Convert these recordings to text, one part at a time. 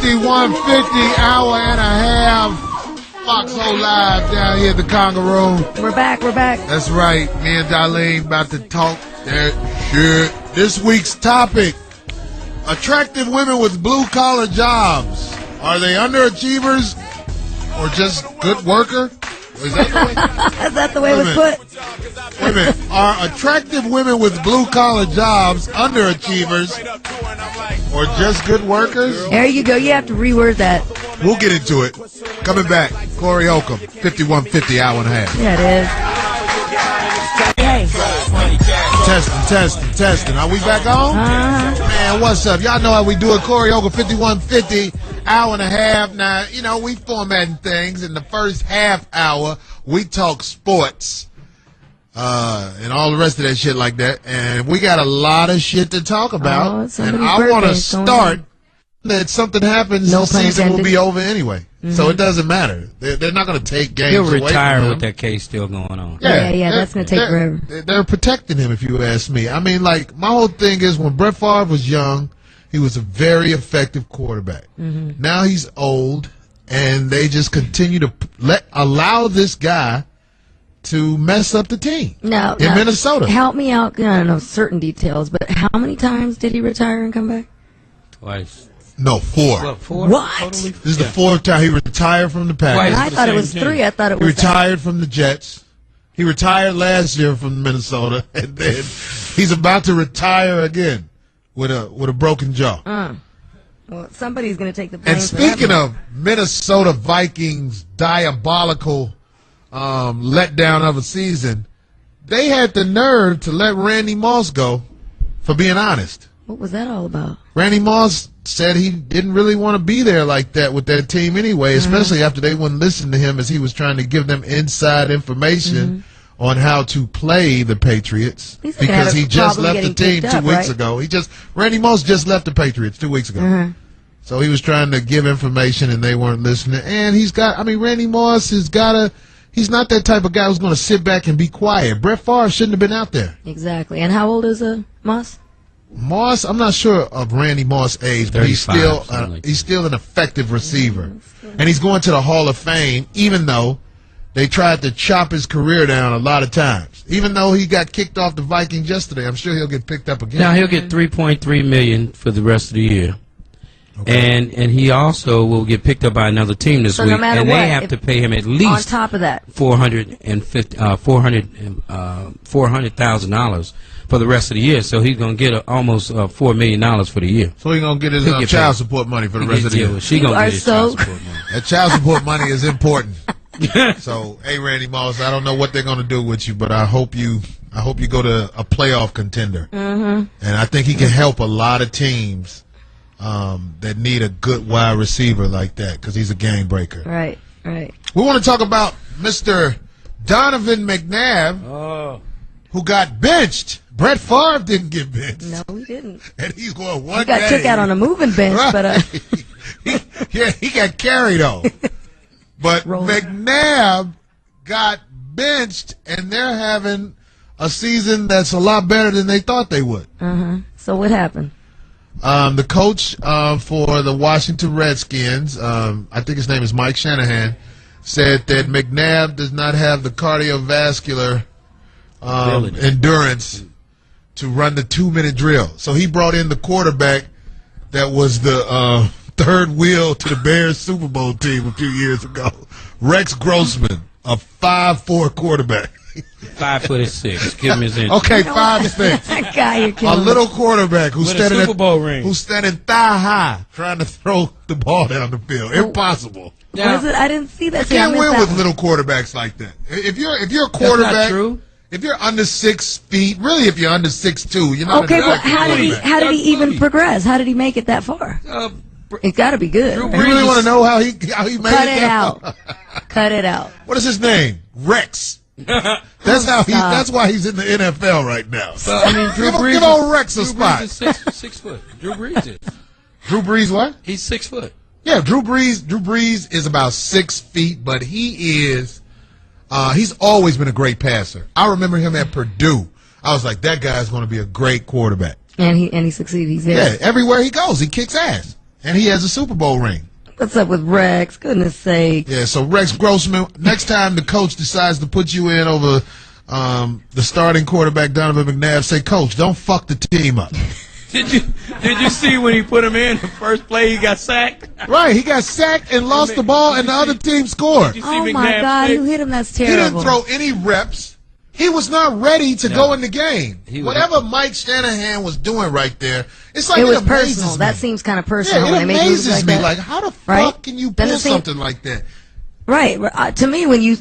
5150, hour and a half. Foxhole Live down here at the Conga Room. We're back. That's right. Me and Darlene about to talk that shit. This week's topic: attractive women with blue-collar jobs. Are they underachievers or just good worker? Is that the way it was put? Wait a minute. Are attractive women with blue-collar jobs underachievers or just good workers? There you go. You have to reword that. We'll get into it. Coming back, Corey Holcomb, 5150, hour and a half. Yeah, it is. Hey. Testing. Are we back on? Man, what's up? Y'all know how we do it. Corey Holcomb, 5150, hour and a half. Now, you know, we formatting things. In the first half hour, we talk sports and all the rest of that shit like that. And we got a lot of shit to talk about. And I want to start that something happens, the season will be over anyway. So it doesn't matter. They're not going to take games He'll away retire from him. with that case still going on. Yeah, that's going to take forever. They're protecting him, if you ask me. I mean, like, my whole thing is when Brett Favre was young, he was a very effective quarterback. Now he's old, and they just continue to allow this guy to mess up the team in Minnesota. Help me out. I don't know certain details, but how many times did he retire and come back? Twice. No, 4. What? Totally? This is the 4th time he retired from the Packers. I thought it was 3. I thought it was. He retired from the Jets. He retired last year from Minnesota, and then he's about to retire again with a broken jaw. Well, somebody's going to take the blame. And speaking of Minnesota Vikings' diabolical letdown of a season, they had the nerve to let Randy Moss go for being honest. What was that all about? Randy Moss said he didn't really want to be there like that with that team anyway, especially after they wouldn't listen to him as he was trying to give them inside information on how to play the Patriots, because he just left the team 2 weeks ago. Randy Moss just left the Patriots 2 weeks ago. So he was trying to give information and they weren't listening. And Randy Moss he's not that type of guy who's going to sit back and be quiet. Brett Favre shouldn't have been out there. Exactly. And how old is Moss? Moss, I'm not sure of Randy Moss' age, but he's still an effective receiver. And he's going to the Hall of Fame, even though they tried to chop his career down a lot of times. Even though he got kicked off the Vikings yesterday, I'm sure he'll get picked up again. Now he'll get $3.3 million for the rest of the year. Okay. And he also will get picked up by another team this week, and they have to pay him at least on top of that $400,000 for the rest of the year. So he's going to get almost $4 million for the year. So he's going to get his child support money for the rest of the year. She's going to get his child support money. That child support money is important. So, hey, Randy Moss, I don't know what they're going to do with you, but I hope you go to a playoff contender. And I think he can help a lot of teams that need a good wide receiver like that, because he's a game breaker. Right. We want to talk about Mr. Donovan McNabb, who got benched. Brett Favre didn't get benched. No, he didn't. And he's going one He got took out on a moving bench, right. But he got carried on. But McNabb got benched, and they're having a season that's a lot better than they thought they would. So what happened? The coach for the Washington Redskins, I think his name is Mike Shanahan, said that McNabb does not have the cardiovascular endurance to run the 2-minute drill. So he brought in the quarterback that was the third wheel to the Bears Super Bowl team a few years ago, Rex Grossman, a 5'4" quarterback. 5'6". Give him his inch. Okay, 5'6". That guy you're killing. A little quarterback who's standing Super Bowl ring. who's standing thigh high, trying to throw the ball down the field. Impossible. What is it? I didn't see that. You can't win with little quarterbacks like that. If you're a quarterback, that's not true. If you're under 6 feet, really, if you're under 6'2", you're not. Okay, but how did he even progress? How did he make it that far? It's got to be good. You really want to know how he made it? Cut it out. Cut it out. What is his name? Rex. That's why he's in the NFL right now. Give old Rex a spot. Drew Brees is 6 foot. Drew Brees is. Drew Brees what? He's 6 foot. Yeah, Drew Brees is about 6 feet, but he is. He's always been a great passer. I remember him at Purdue. I was like, that guy's going to be a great quarterback. And he succeeded. He's there. Yeah, everywhere he goes, he kicks ass. And he has a Super Bowl ring. What's up with Rex? Goodness sake. Yeah, so Rex Grossman, next time the coach decides to put you in over the starting quarterback, Donovan McNabb, say, Coach, don't fuck the team up. Did you see when he put him in the first play he got sacked? Right, he got sacked and lost the ball, and the other team scored. Oh, my God, who hit him? That's terrible. He didn't throw any reps. He was not ready to go in the game. Whatever Mike Shanahan was doing right there, it's like it was personal. That seems kind of personal. Yeah, it amazes me. That. Like, how the fuck can you pull something like that? Right. To me, when you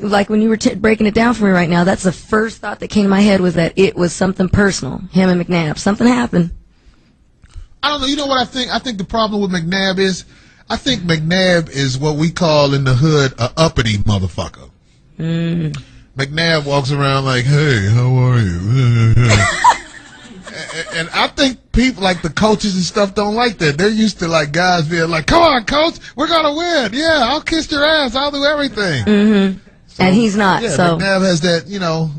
were breaking it down for me right now, that's the first thought that came to my head was that it was something personal. Him and McNabb. Something happened. I don't know. You know what I think? I think the problem with McNabb is, I think McNabb is what we call in the hood a uppity motherfucker. McNabb walks around like, hey, how are you? And I think people like the coaches and stuff don't like that. They're used to like guys being like, come on, coach, we're going to win. Yeah, I'll kiss your ass. I'll do everything. So, and he's not. Yeah, so McNabb has that,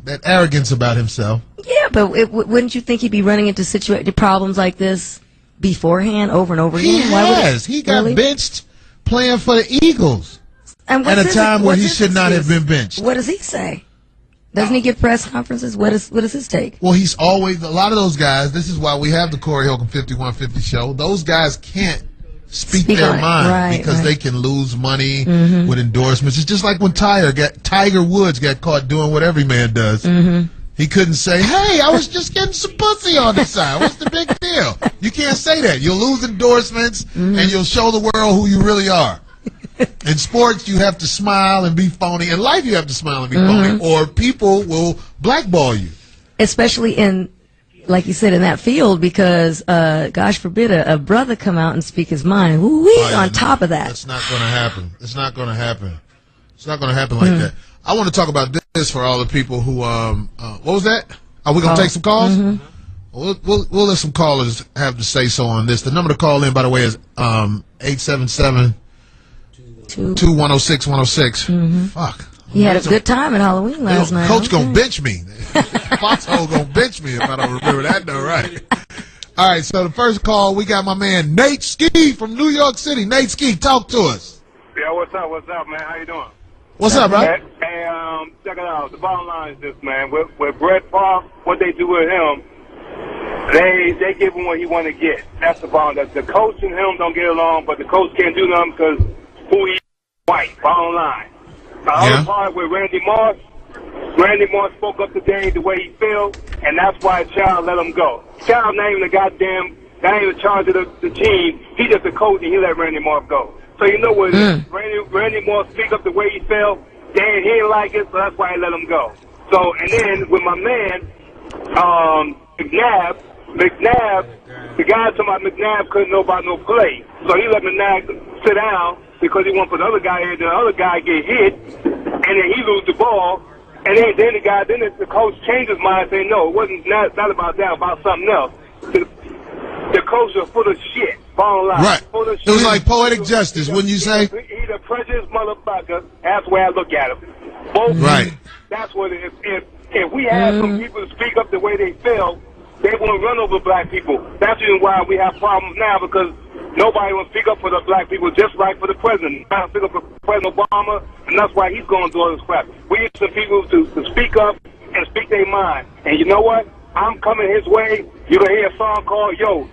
that arrogance about himself. Yeah, but wouldn't you think he'd be running into problems like this beforehand over and over again? He got benched playing for the Eagles. And at a time where he should not have been benched. What does he say? Doesn't he give press conferences? What is his take? Well, he's always, a lot of those guys, this is why we have the Corey Holcomb 5150 show, those guys can't speak their mind because they can lose money with endorsements. It's just like when Tiger Woods got caught doing what every man does. He couldn't say, hey, I was just getting some pussy on the side. What's the big deal? You can't say that. You'll lose endorsements and you'll show the world who you really are. In sports, you have to smile and be phony. In life, you have to smile and be phony, or people will blackball you. Especially in, like you said, in that field, because, gosh forbid, a brother come out and speak his mind. On top of that. That's not going to happen. It's not going to happen. It's not going to happen like that. I want to talk about this for all the people who, what was that? Are we going to take some calls? We'll let some callers have to say so on this. The number to call in, by the way, is 877- 2-106-106. Fuck. He had a good time at Halloween last night. Coach gonna bench me. Foxhole gonna bench me if I don't remember that though, right? All right, so the first call, we got my man Nate Ski from New York City. Nate Ski, talk to us. Yeah, what's up, man? How you doing? What's up, bro? Hey, check it out. The bottom line is this, man. With Brett Favre, what they do with him, they give him what he want to get. That's the bottom. The coach and him don't get along, but the coach can't do nothing because who he white, bottom line. The other part with Randy Moss spoke up today the way he felt, and that's why Child let him go. Child not even the goddamn, not even in charge of the team. He just a coach, and he let Randy Moss go. So you know what? Randy Moss speak up the way he felt, then he didn't like it, so that's why he let him go. So, and then with my man, McNabb, the guy talking about McNabb couldn't know about no play. So he let McNabb sit down because he wanted to put the other guy in, the other guy get hit, and then he lose the ball. And then the coach changed his mind and said, no, it wasn't not about that, about something else. The coach was full of shit, bottom line. Right. Full of shit. It was like poetic justice, wouldn't you say? He's a prejudiced motherfucker. That's the way I look at him. Both right. That's what it is. If we had some people to speak up the way they feel, they won't run over black people. That's the reason why we have problems now, because nobody will speak up for the black people, just like for the president. Not speak up for President Obama, and that's why he's going through all this crap. We need some people to speak up and speak their mind. And you know what? I'm coming his way. You're going to hear a song called, yo,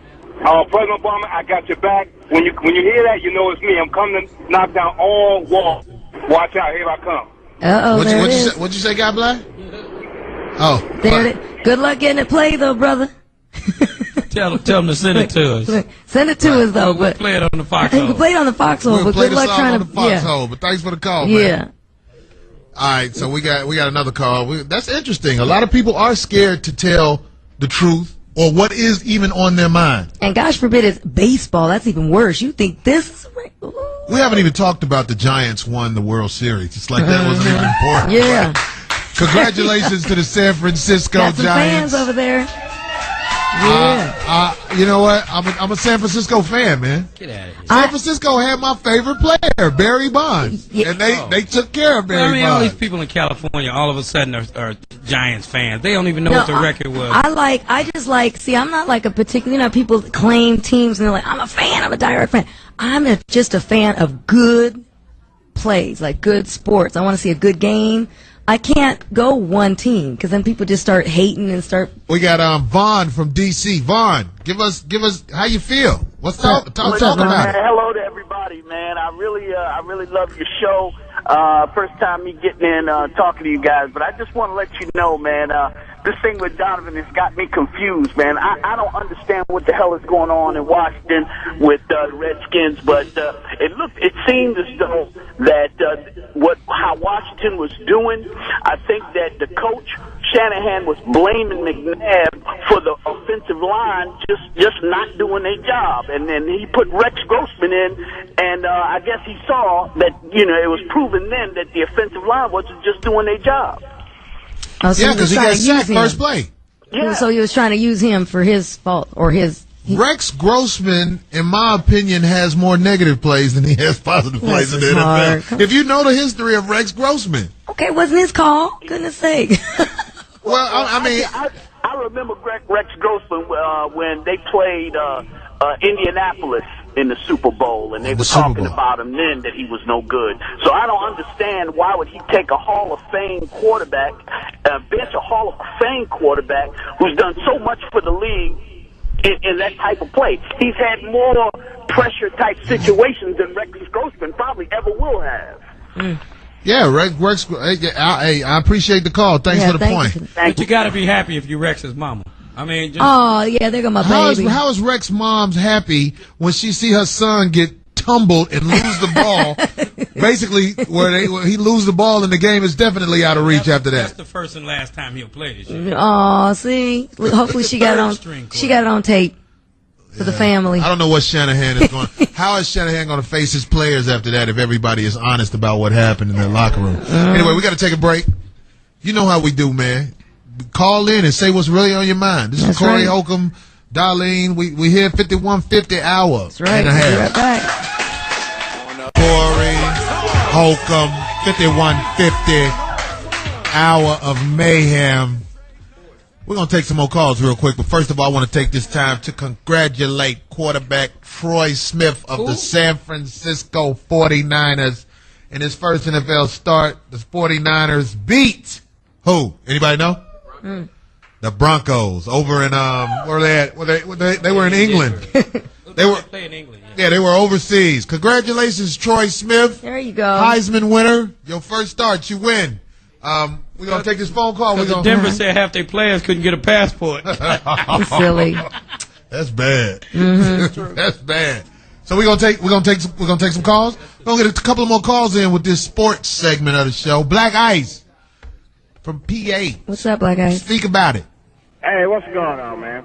President Obama, I got your back. When you hear that, you know it's me. I'm coming to knock down all walls. Watch out, here I come. What'd you say, God bless? Oh. There it is. Good luck getting it played, though, brother. Tell them to send it to us. Send it to us, though. We'll play it on the Foxhole. We play it on the Foxhole, but good luck trying to. But thanks for the call, man. Yeah. All right, so we got another call. That's interesting. A lot of people are scared to tell the truth or what is even on their mind. And gosh forbid it's baseball. That's even worse. You think this is we haven't even talked about the Giants won the World Series. It's like that wasn't even important. Yeah. Right? Congratulations to the San Francisco got some Giants. fans over there. Yeah. You know what? I'm a San Francisco fan, man. Get out of here. San Francisco had my favorite player, Barry Bonds, and they took care of Barry Bonds. All these people in California all of a sudden are Giants fans. They don't even know what the record was. I just like, see, I'm not like a particular, people claim teams and they're like, I'm a fan, I'm a direct fan. just a fan of good plays, like good sports. I want to see a good game. I can't go one team because then people just start hating and start. We got Vaughn from D.C. Vaughn, give us how you feel. What's talk about it? Hello to everybody, man. I really love your show. First time me getting in talking to you guys, but I just want to let you know, man. This thing with Donovan has got me confused, man. I don't understand what the hell is going on in Washington with the Redskins, but it seemed as though that how Washington was doing. I think that the coach Shanahan was blaming McNabb for the offensive line just not doing their job, and then he put Rex Grossman in, and I guess he saw that it was proven then that the offensive line wasn't just doing their job. Oh, so yeah, because he got sacked first play. Yeah. So he was trying to use him for his fault or his. Rex Grossman, in my opinion, has more negative plays than he has positive plays in the NFL. If you know the history of Rex Grossman. Okay, wasn't his call. Goodness sake. Well, I mean. I remember Rex Grossman when they played Indianapolis in the Super Bowl, and they were talking about him then that he was no good. So I don't understand why would he take a Hall of Fame quarterback, bench a Hall of Fame quarterback who's done so much for the league in that type of play. He's had more pressure-type situations than Rex Grossman probably ever will have. Yeah, Rex. I appreciate the call. Thanks for the point. But you got to be happy if you Rex's mama. I mean, oh yeah, there go my baby. How is Rex mom's happy when she see her son get tumbled and lose the ball? Basically, where he lose the ball and the game is definitely out of reach after that. That's the first and last time he'll play this year. Oh, see, hopefully she got it on. She got it on tape for the family. I don't know what Shanahan is going. How is Shanahan going to face his players after that if everybody is honest about what happened in their locker room? Anyway, we got to take a break. You know how we do, man. Call in and say what's really on your mind. This is Corey Holcomb, Darlene. We here 5150 hour. That's right. And a half. We'll be right back. Corey Holcomb, 5150 hour of mayhem. We're going to take some more calls real quick, but first of all, I want to take this time to congratulate quarterback Troy Smith of the San Francisco 49ers in his first NFL start. The 49ers beat who? Anybody know? The Broncos over in where were they at? They were in England. They were playing England. Yeah, they were overseas. Congratulations, Troy Smith. There you go. Heisman winner. Your first start, you win. We're going to take this phone call. Denver said half their players couldn't get a passport. Silly. That's bad. That's bad. So we're gonna take some calls. We're gonna get a couple of more calls in with this sports segment of the show. Black Ice from PA. What's up, Black Ice? Speak about it. Hey, what's going on, man?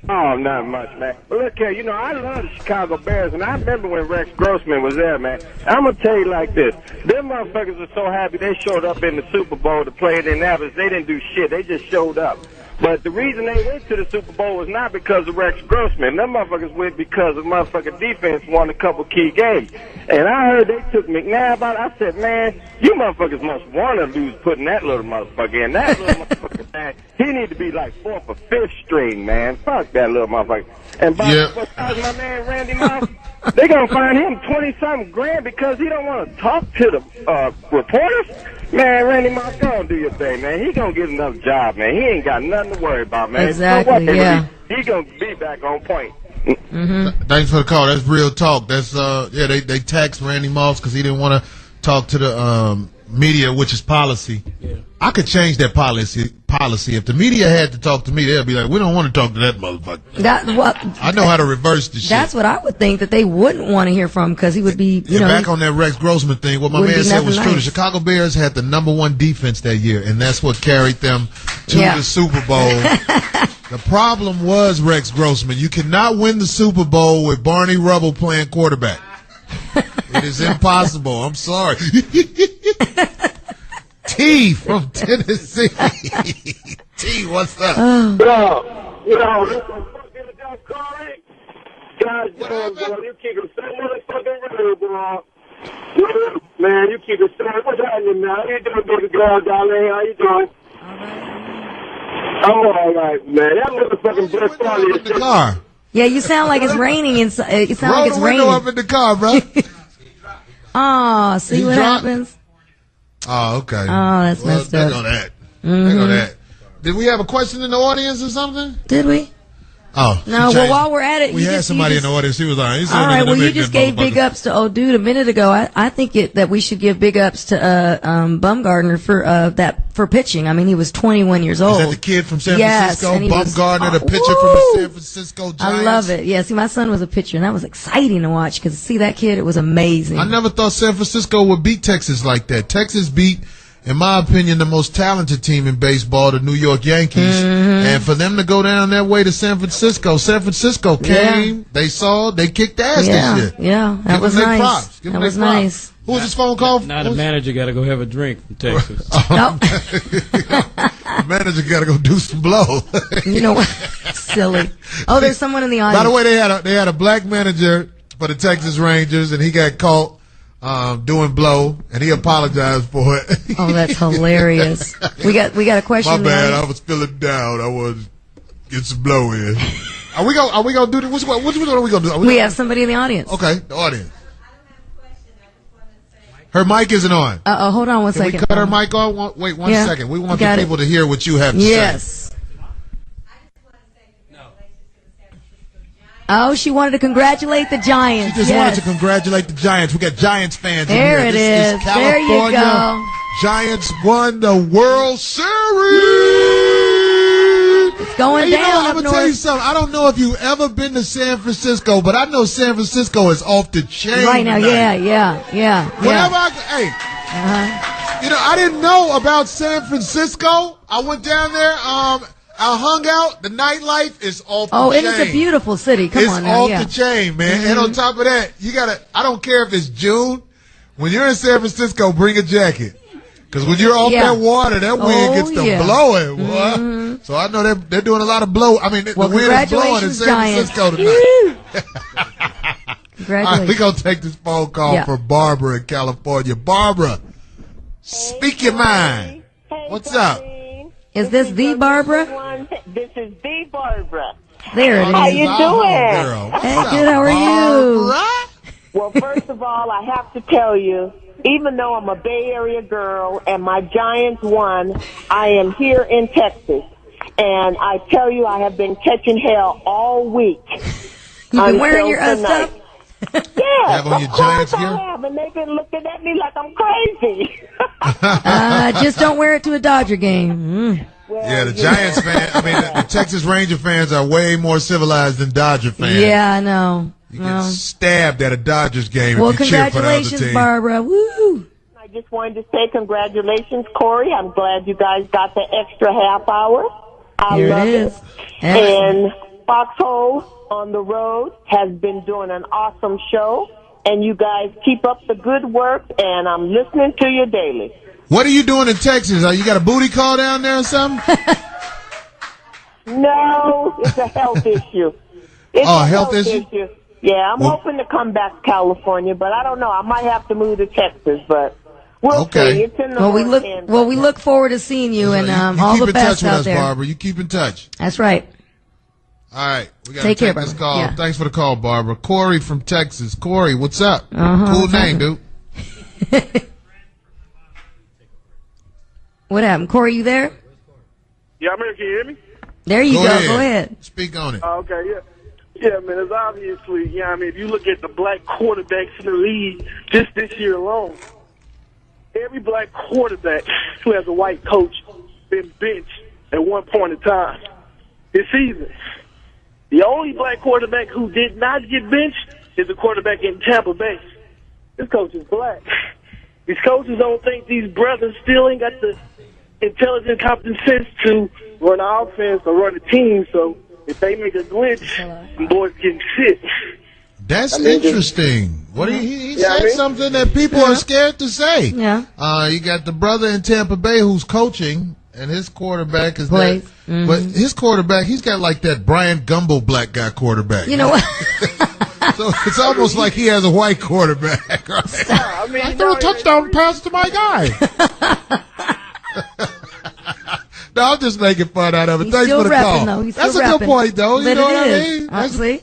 Oh, not much, man. But look here, I love the Chicago Bears, and I remember when Rex Grossman was there, man. I'm going to tell you like this. Them motherfuckers are so happy they showed up in the Super Bowl to play in Indianapolis. They didn't do shit. They just showed up. But the reason they went to the Super Bowl was not because of Rex Grossman. Them motherfuckers went because of motherfucking defense won a couple key games. And I heard they took McNabb out. I said, man, you motherfuckers must want to lose putting that little motherfucker in. That little motherfucker, man, he need to be like 4th or 5th string, man. Fuck that little motherfucker. And besides my man Randy Moss, they going to find him 20-something grand because he don't want to talk to the reporters. Man, Randy Moss, go and do your thing, man. He gonna get another job, man. He ain't got nothing to worry about, man. Exactly, yeah. He gonna be back on point. Thanks for the call. That's real talk. That's they taxed Randy Moss because he didn't want to talk to the media, which is policy. Yeah. I could change that policy. If the media had to talk to me, they'll be like, we don't want to talk to that motherfucker. I know how to reverse the shit. That's what I would think, that they wouldn't want to hear from because he would be, back on that Rex Grossman thing, what my man said was true. The Chicago Bears had the #1 defense that year, and that's what carried them to the Super Bowl. The problem was Rex Grossman. You cannot win the Super Bowl with Barney Rubble playing quarterback. It is impossible. I'm sorry. T from Tennessee. T, what's up? Guys, you keep it so motherfucking real, bro. Man, you keep it so. What's happening now? How you doing, baby girl, darling? How you doing? I'm all right, man. That motherfucking Brett Favre is the car. Yeah, you sound like it's raining inside. You sound like it's raining. Roll the window up in the car, bro. Oh, see what happens? Oh, okay. Oh, that's messed up. There go that. There go that. Did we have a question in the audience or something? Did we? Oh. No, well, while we're at it. We had somebody in the audience. She was on. All right, well, you just gave big ups to old dude a minute ago. I think that we should give big ups to Bumgardner for pitching. I mean, he was 21 years old. Is that the kid from San Francisco? Bumgardner, the pitcher from the San Francisco Giants. I love it. Yeah, see, my son was a pitcher, and that was exciting to watch because see that kid, it was amazing. I never thought San Francisco would beat Texas like that. Texas beat, in my opinion, the most talented team in baseball, the New York Yankees. And for them to go down that way to San Francisco came, they kicked ass this year. Yeah, that was nice. That was nice. Who was this phone call? Now the manager got to go have a drink from Texas. The manager got to go do some blow. You know what? Silly. Oh, there's someone in the audience. By the way, they had a black manager for the Texas Rangers, and he got caught doing blow, and he apologized for it. Oh, that's hilarious. We got a question. My bad. I was feeling down. I was get some blow in. Are we gonna do this? Which one are we gonna do? We have somebody in the audience. Okay, the audience. Her mic isn't on. Hold on one second. Can we cut her mic on? Wait one second. We want the people to hear what you have to say. Yes. Oh, she wanted to congratulate the Giants. She just wanted to congratulate the Giants. We got Giants fans in here. There it is. California. There you go. Giants won the World Series. It's going down. I'm going to tell you something. I don't know if you've ever been to San Francisco, but I know San Francisco is off the chain right now. Tonight. Yeah. Whenever I didn't know about San Francisco. I went down there. I hung out. The nightlife is off the chain. Oh, it is a beautiful city. Come on now. It's off the chain, man. And on top of that, I don't care if it's June. When you're in San Francisco, bring a jacket. Because when you're off that water, that wind gets to blowing. Boy. So I know they're doing a lot of blow. I mean, the wind is blowing in San Francisco tonight. Congratulations. All right, we're going to take this phone call for Barbara in California. Barbara, speak your mind. Hey, what's up? Is this the Barbara? This is the Barbara. There it is. How you doing? Hey, good. How are you? Well, first of all, I have to tell you, even though I'm a Bay Area girl and my Giants won, I am here in Texas. And I tell you, I have been catching hell all week. You've been wearing your stuff? Yeah, have on your Giants gear? I have, and they've been looking at me like I'm crazy. Just don't wear it to a Dodger game. Well, the Giants the Texas Ranger fans are way more civilized than Dodger fans. Yeah, I know. You get stabbed at a Dodgers game well, if you cheer for the other team. Congratulations, Barbara. Woo! I just wanted to say congratulations, Corey. I'm glad you guys got the extra half hour. I love it. And Foxhole on the Road has been doing an awesome show, and you guys keep up the good work, and I'm listening to you daily. What are you doing in Texas? You got a booty call down there or something? No, it's a health issue. It's a health issue? Yeah, I'm hoping to come back to California, but I don't know. I might have to move to Texas, but we'll see. It's in the we look forward to seeing you, and all the best out there. Keep in touch with us, Barbara. You keep in touch. That's right. All right, we got to take take this call. Yeah. Thanks for the call, Barbara. Corey from Texas. Corey, what's up? Cool name, dude. What happened, Corey? You there? Yeah, I'm here. Can you hear me? There you go. Go ahead. Speak on it. Okay, yeah. Yeah, man, it's obviously, if you look at the black quarterbacks in the league just this year alone, every black quarterback who has a white coach been benched at one point in time this season. The only black quarterback who did not get benched is the quarterback in Tampa Bay. This coach is black. These coaches don't think these brothers still ain't got the intelligent, competent sense to run an offense or run a team, so if they make a glitch, the boys getting sick. That's interesting. What he said something that people are scared to say. Yeah. You got the brother in Tampa Bay who's coaching, and his quarterback is plays. But his quarterback, he's got like that Brian Gumble black guy quarterback. You know what? So it's almost like he has a white quarterback, right? I threw a touchdown pass to my guy. No, I'm just making fun out of it. He's Thanks still for the rapping, call. though. He's That's still a good rapping. point, though. You But know what it I is, mean? honestly.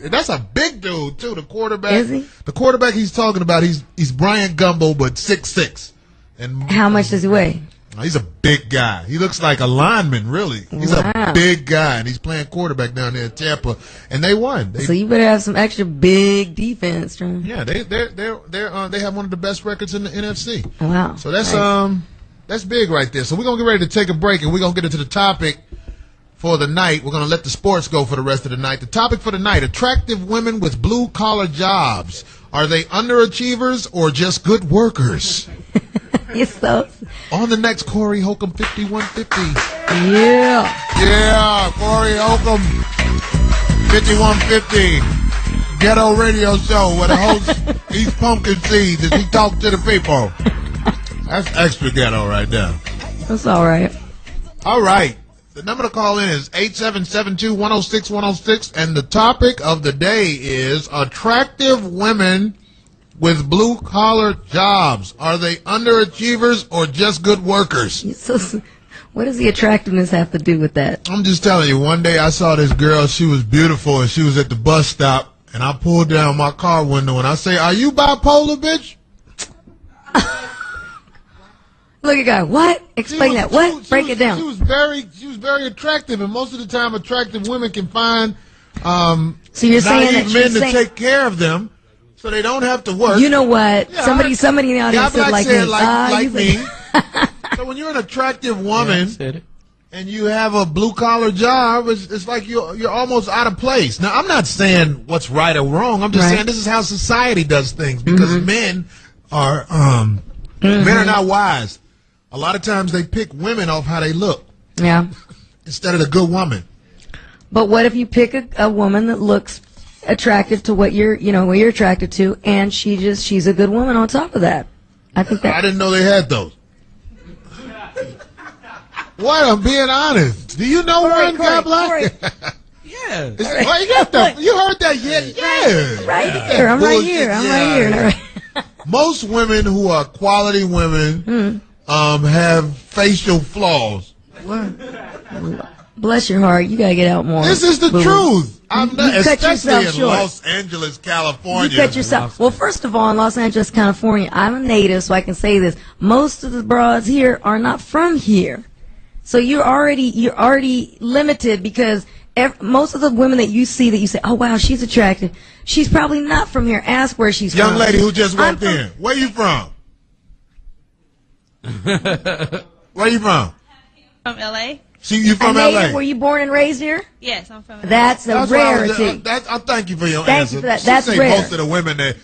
That's a big dude too. The quarterback. Is he? The quarterback he's talking about. He's Brian Gumbo, but 6'6". And How much does he weigh? he's a big guy. He looks like a lineman, really. He's a big guy, and he's playing quarterback down there in Tampa, and they won. So you better have some extra big defense, John. Yeah, they have one of the best records in the NFC. Wow. So that's big right there. So we're gonna get ready to take a break, and we're gonna get into the topic for the night. We're gonna let the sports go for the rest of the night. The topic for the night: attractive women with blue collar jobs. Are they underachievers or just good workers? On the next Corey Holcomb 5150. Yeah, Corey Holcomb 5150. Ghetto radio show where the host eats pumpkin seeds as he talks to the people. That's extra ghetto right there. That's all right. All right. The number to call in is 877-210-6106, and the topic of the day is attractive women with blue-collar jobs. Are they underachievers or just good workers? What does the attractiveness have to do with that? I'm just telling you, one day I saw this girl. She was beautiful, and she was at the bus stop, and I pulled down my car window, and I say, "Are you bipolar, bitch?" Look at guy. What? Explain that. What? Break it down. She was very attractive, and most of the time, attractive women can find so you're saying that men to take care of them, so they don't have to work. You know what? Yeah, somebody in the audience said like me. Like me. So when you're an attractive woman and you have a blue collar job, it's like you're almost out of place. Now, I'm not saying what's right or wrong. I'm just saying this is how society does things, because men are not wise. A lot of times they pick women off how they look. Yeah. Instead of the good woman. But what if you pick a woman that looks attractive to what you're attracted to, and she's a good woman on top of that? I think that. I didn't know they had those. What? I'm being honest. Do you know one, God bless? Yeah. You heard that yet? Yeah. Right here. I'm right here. Most women who are quality women have facial flaws. Bless your heart. You got to get out more. This is the truth. Especially in Los Angeles, California. You cut yourself. Well, first of all, in Los Angeles, California, I'm a native, so I can say this. Most of the broads here are not from here. So you're already limited, because most of the women that you see that you say, oh, wow, she's attractive, she's probably not from here. Ask where she's from. Young lady who just walked in. Where you from? Where you from? From L.A. See, you from L.A.? Were you born and raised here? Yes, I'm from LA. That's a rarity. I thank you for your Thank answer. you for that. That's rare. Most of the women that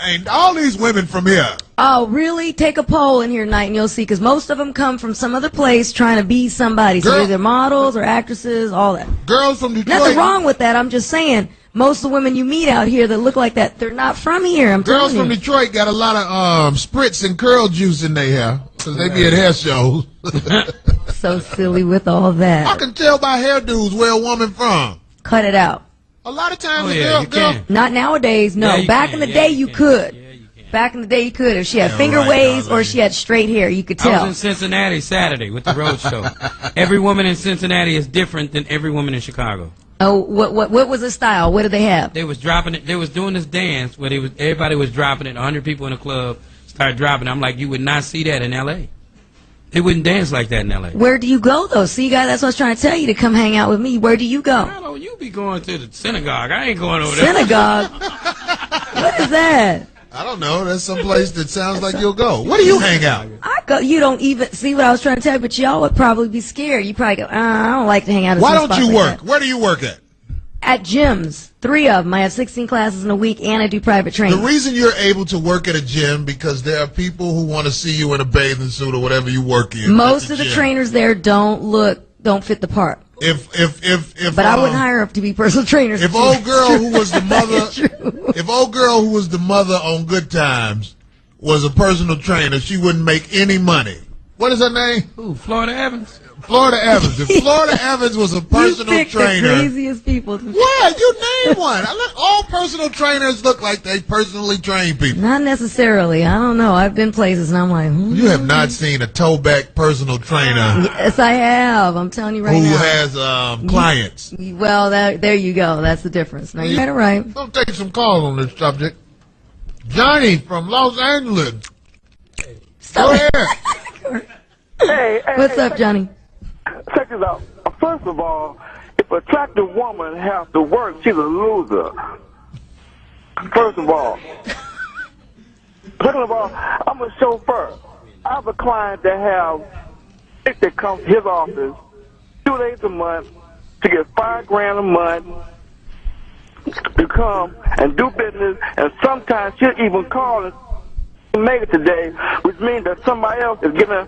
ain't all these women from here. Oh, really? Take a poll in here tonight and you'll see, because most of them come from some other place trying to be somebody. So they're either models or actresses, all that. Girls from Detroit. Nothing wrong with that. I'm just saying, most of the women you meet out here that look like that, they're not from here. Girls from Detroit got a lot of spritz and curl juice in their hair, because they be at hair shows. So silly with all that. I can tell by hairdos where a woman from. Cut it out. A lot of times, girl. Not nowadays. No, yeah, back in the day, you could. Back in the day, you could. If she had finger waves or she had straight hair, you could tell. I was in Cincinnati Saturday with the road show. Every woman in Cincinnati is different than every woman in Chicago. Oh, what was the style? What did they have? They was dropping it. They was doing this dance where everybody was dropping it. 100 people in the club started dropping it. I'm like, you would not see that in L.A. They wouldn't dance like that in L.A. Where do you go, though? See, guys, that's what I was trying to tell you, to come hang out with me. Where do you go? Hello, you be going to the synagogue. I ain't going over there. Synagogue? What is that? I don't know. That's some place that sounds like you'll go. Where do you hang out? I go. You don't even see what I was trying to tell you, but y'all would probably be scared. You probably go, I don't like to hang out at Why some don't spots you like work? that. Where do you work at? At gyms. 3 of them. I have 16 classes in a week, and I do private training. The reason you're able to work at a gym, because there are people who want to see you in a bathing suit or whatever you work in. Most of the trainers there don't fit the part. But I wouldn't hire up to be personal trainers. If old girl who was the mother on Good Times was a personal trainer, she wouldn't make any money. What is her name? Who? Florida Evans. Florida Evans. If Florida Evans was a personal you trainer. The craziest people. What? You name one. All personal trainers look like they personally train people. Not necessarily. I don't know. I've been places and I'm like, You have not seen a toe-back personal trainer. Yes, I have. I'm telling you right now. Who has clients. Well, there you go. That's the difference. Now, you got it right. I'll take some calls on this subject. Johnny from Los Angeles. Go ahead. Hey, What's up, Johnny? Check this out. First of all, if an attractive woman has to work, she's a loser. First of all. Second of all, I'm a chauffeur. I have a client that comes to his office 2 days a month to get $5,000 a month to come and do business, and sometimes she'll even call and make it today, which means that somebody else is getting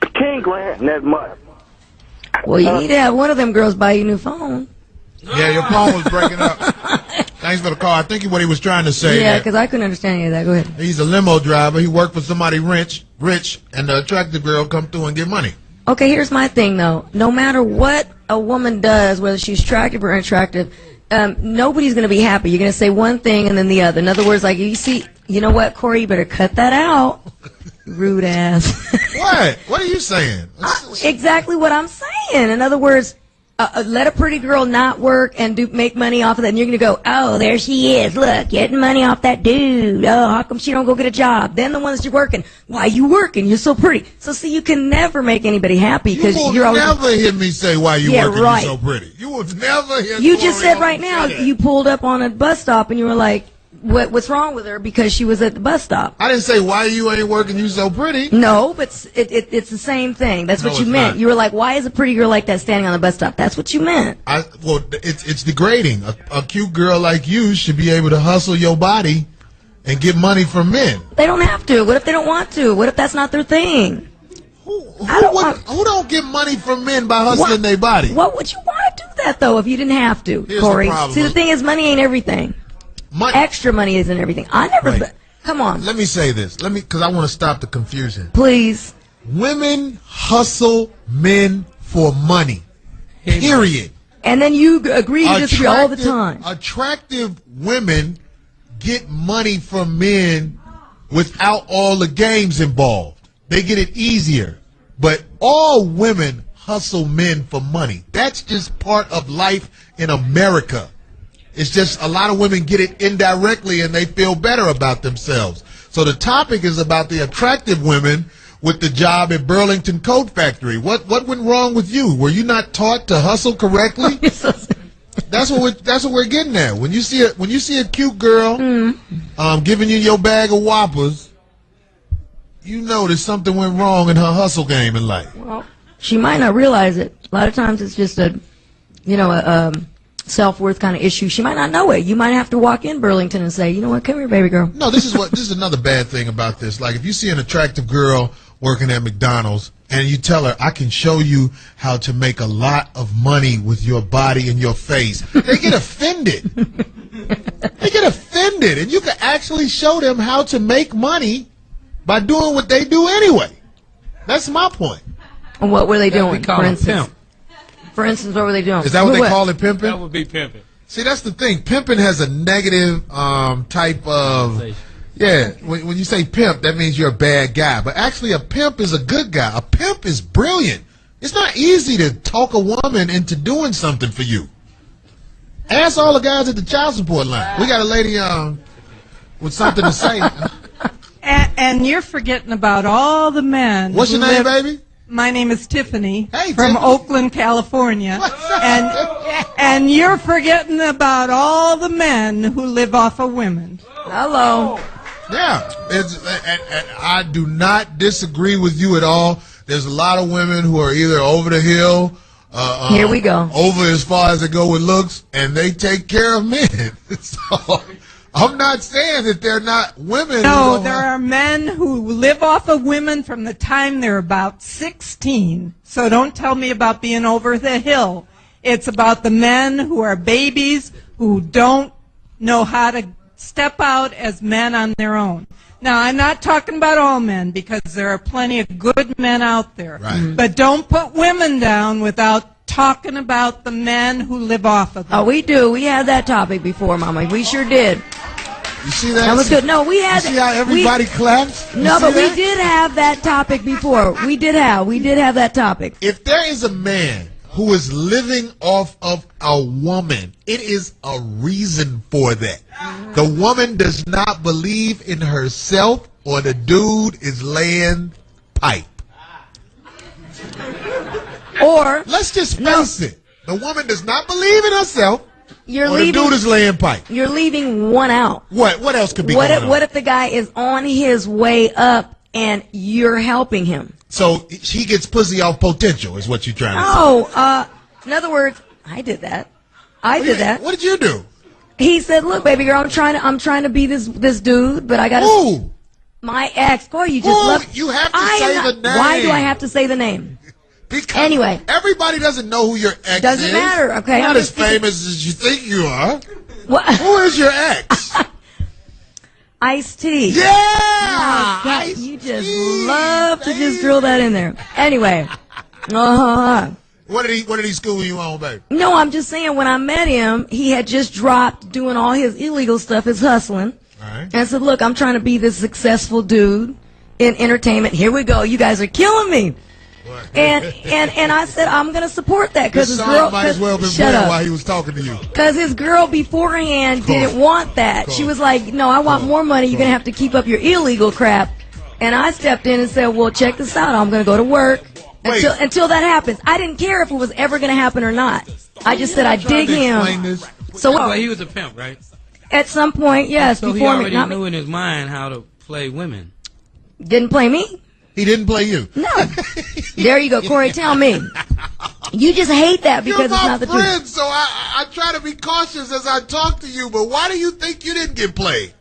$10,000 that month. Well, you need to have one of them girls buy you a new phone. Yeah, your phone was breaking up. Thanks for the call. I think what he was trying to say. Yeah, because I couldn't understand any of that. Go ahead. He's a limo driver. He worked for somebody rich, and the attractive girl come through and get money. Okay, here's my thing, though. No matter what a woman does, whether she's attractive or unattractive, nobody's going to be happy. You're going to say one thing and then the other. In other words, like, you know what, Corey, you better cut that out. Rude ass. What? What are you saying? Exactly what I'm saying. In other words, let a pretty girl not work and make money off of that, and you're going to go, oh, there she is. Look, getting money off that dude. Oh, how come she don't go get a job? Then the ones you're working, why you working? You're so pretty. So, see, you can never make anybody happy because you're always... You will never hear me say why you working, right. You're so pretty. You will never hear You just said right now you pulled up on a bus stop and you were like, what's wrong with her because she was at the bus stop? I didn't say why you ain't working, you so pretty. No, but it's the same thing. That's what you meant. Not. You were like, why is a pretty girl like that standing on the bus stop? That's what you meant. Well, it's degrading. A cute girl like you should be able to hustle your body and get money from men. They don't have to. What if they don't want to? What if that's not their thing? Who don't get money from men by hustling their body? What would you want to do that, though, if you didn't have to, Here's Corey? The problem. See, the thing is, money ain't everything. Extra money isn't everything. I never... Right. Come on. Let me say this. Because I want to stop the confusion. Please. Women hustle men for money. Period. And then you agree to disagree all the time. Attractive women get money from men without all the games involved. They get it easier. But all women hustle men for money. That's just part of life in America. It's just a lot of women get it indirectly and they feel better about themselves. So the topic is about the attractive women with the job at Burlington Coat Factory. What went wrong with you? Were you not taught to hustle correctly? That's what we're getting at. When you see a cute girl giving you your bag of Whoppers, you know that something went wrong in her hustle game in life. Well, she might not realize it. A lot of times it's just a self-worth kind of issue. She might not know it. You might have to walk in Burlington and say, you know what, come here, baby girl. No, this is another bad thing about this. Like, if you see an attractive girl working at McDonald's and you tell her, I can show you how to make a lot of money with your body and your face, they get offended. They get offended. And you can actually show them how to make money by doing what they do anyway. That's my point. And what were they doing, for instance? Pimp. For instance, what were they doing? Is that what they call it, pimping? That would be pimping. See, that's the thing. Pimping has a negative type of... Yeah, when you say pimp, that means you're a bad guy. But actually, a pimp is a good guy. A pimp is brilliant. It's not easy to talk a woman into doing something for you. Ask all the guys at the child support line. We got a lady with something to say. And you're forgetting about all the men. What's your name, baby? My name is Tiffany, hey, from Tiffany. Oakland, California. And you're forgetting about all the men who live off of women. Hello. Yeah, and I do not disagree with you at all. There's a lot of women who are either over the hill, here we go, over as far as they go with looks, and they take care of men. So I'm not saying that they're not women. No, there are men who live off of women from the time they're about 16. So don't tell me about being over the hill. It's about the men who are babies, who don't know how to step out as men on their own. Now, I'm not talking about all men, because there are plenty of good men out there. Right. But don't put women down without talking about the men who live off of them. Oh, we do. We had that topic before, Mama. We sure did. You see that? That was good. No, we had. You see how everybody claps? No, but we did have that topic before. We did have that topic. If there is a man who is living off of a woman, it is a reason for that. The woman does not believe in herself, or the dude is laying pipe. Or let's just face it. The woman does not believe in herself, the dude is laying pipe. You're leaving one out. What else could be going on? What if the guy is on his way up and you're helping him? So he gets pussy off potential, is what you're trying to say. Oh, in other words, I did that. I did that. What did you do? He said, "Look, baby girl, I'm trying to be this dude, but I got Who? My ex." Boy, you just love. You have to say the name. Why do I have to say the name? Because anyway, everybody doesn't know who your ex is. Doesn't matter. Okay, not as famous as you think you are. What? Who is your ex? Ice-T. Yeah! Oh, God, you just love to just drill that in there. Anyway. What did he school you on, baby? No, I'm just saying, when I met him, he had just dropped doing all his illegal stuff, his hustling. All right. And I said, look, I'm trying to be this successful dude in entertainment. Here we go. You guys are killing me. And I said, I'm going to support that, because his girl might as well been playing while he was talking to you. Because his girl beforehand didn't want that. She was like, no, I want more money. You're going to have to keep up your illegal crap. And I stepped in and said, well, check this out. I'm going to go to work until that happens. I didn't care if it was ever going to happen or not. I just said I dig him. So he was a pimp, right? At some point, yes. So before he already knew in his mind how to play women. Didn't play me? He didn't play you. No. There you go, Corey. Tell me. You just hate that because it's not the truth. You're my friend, so I try to be cautious as I talk to you. But why do you think you didn't get played?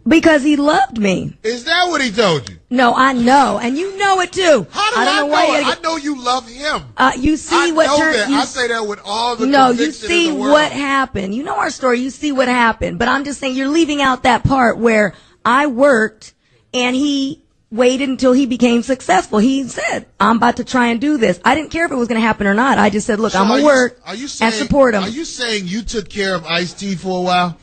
Because he loved me. Is that what he told you? No, I know, and you know it too. How do I know it? I know you love him. You see what turned. I say that with all the No, you conviction see in the world. what happened. You know our story. You see what happened. But I'm just saying you're leaving out that part where I worked and he waited until he became successful. He said, I'm about to try and do this. I didn't care if it was going to happen or not. I just said, look, I'm going to work and support him. Are you saying you took care of Ice-T for a while?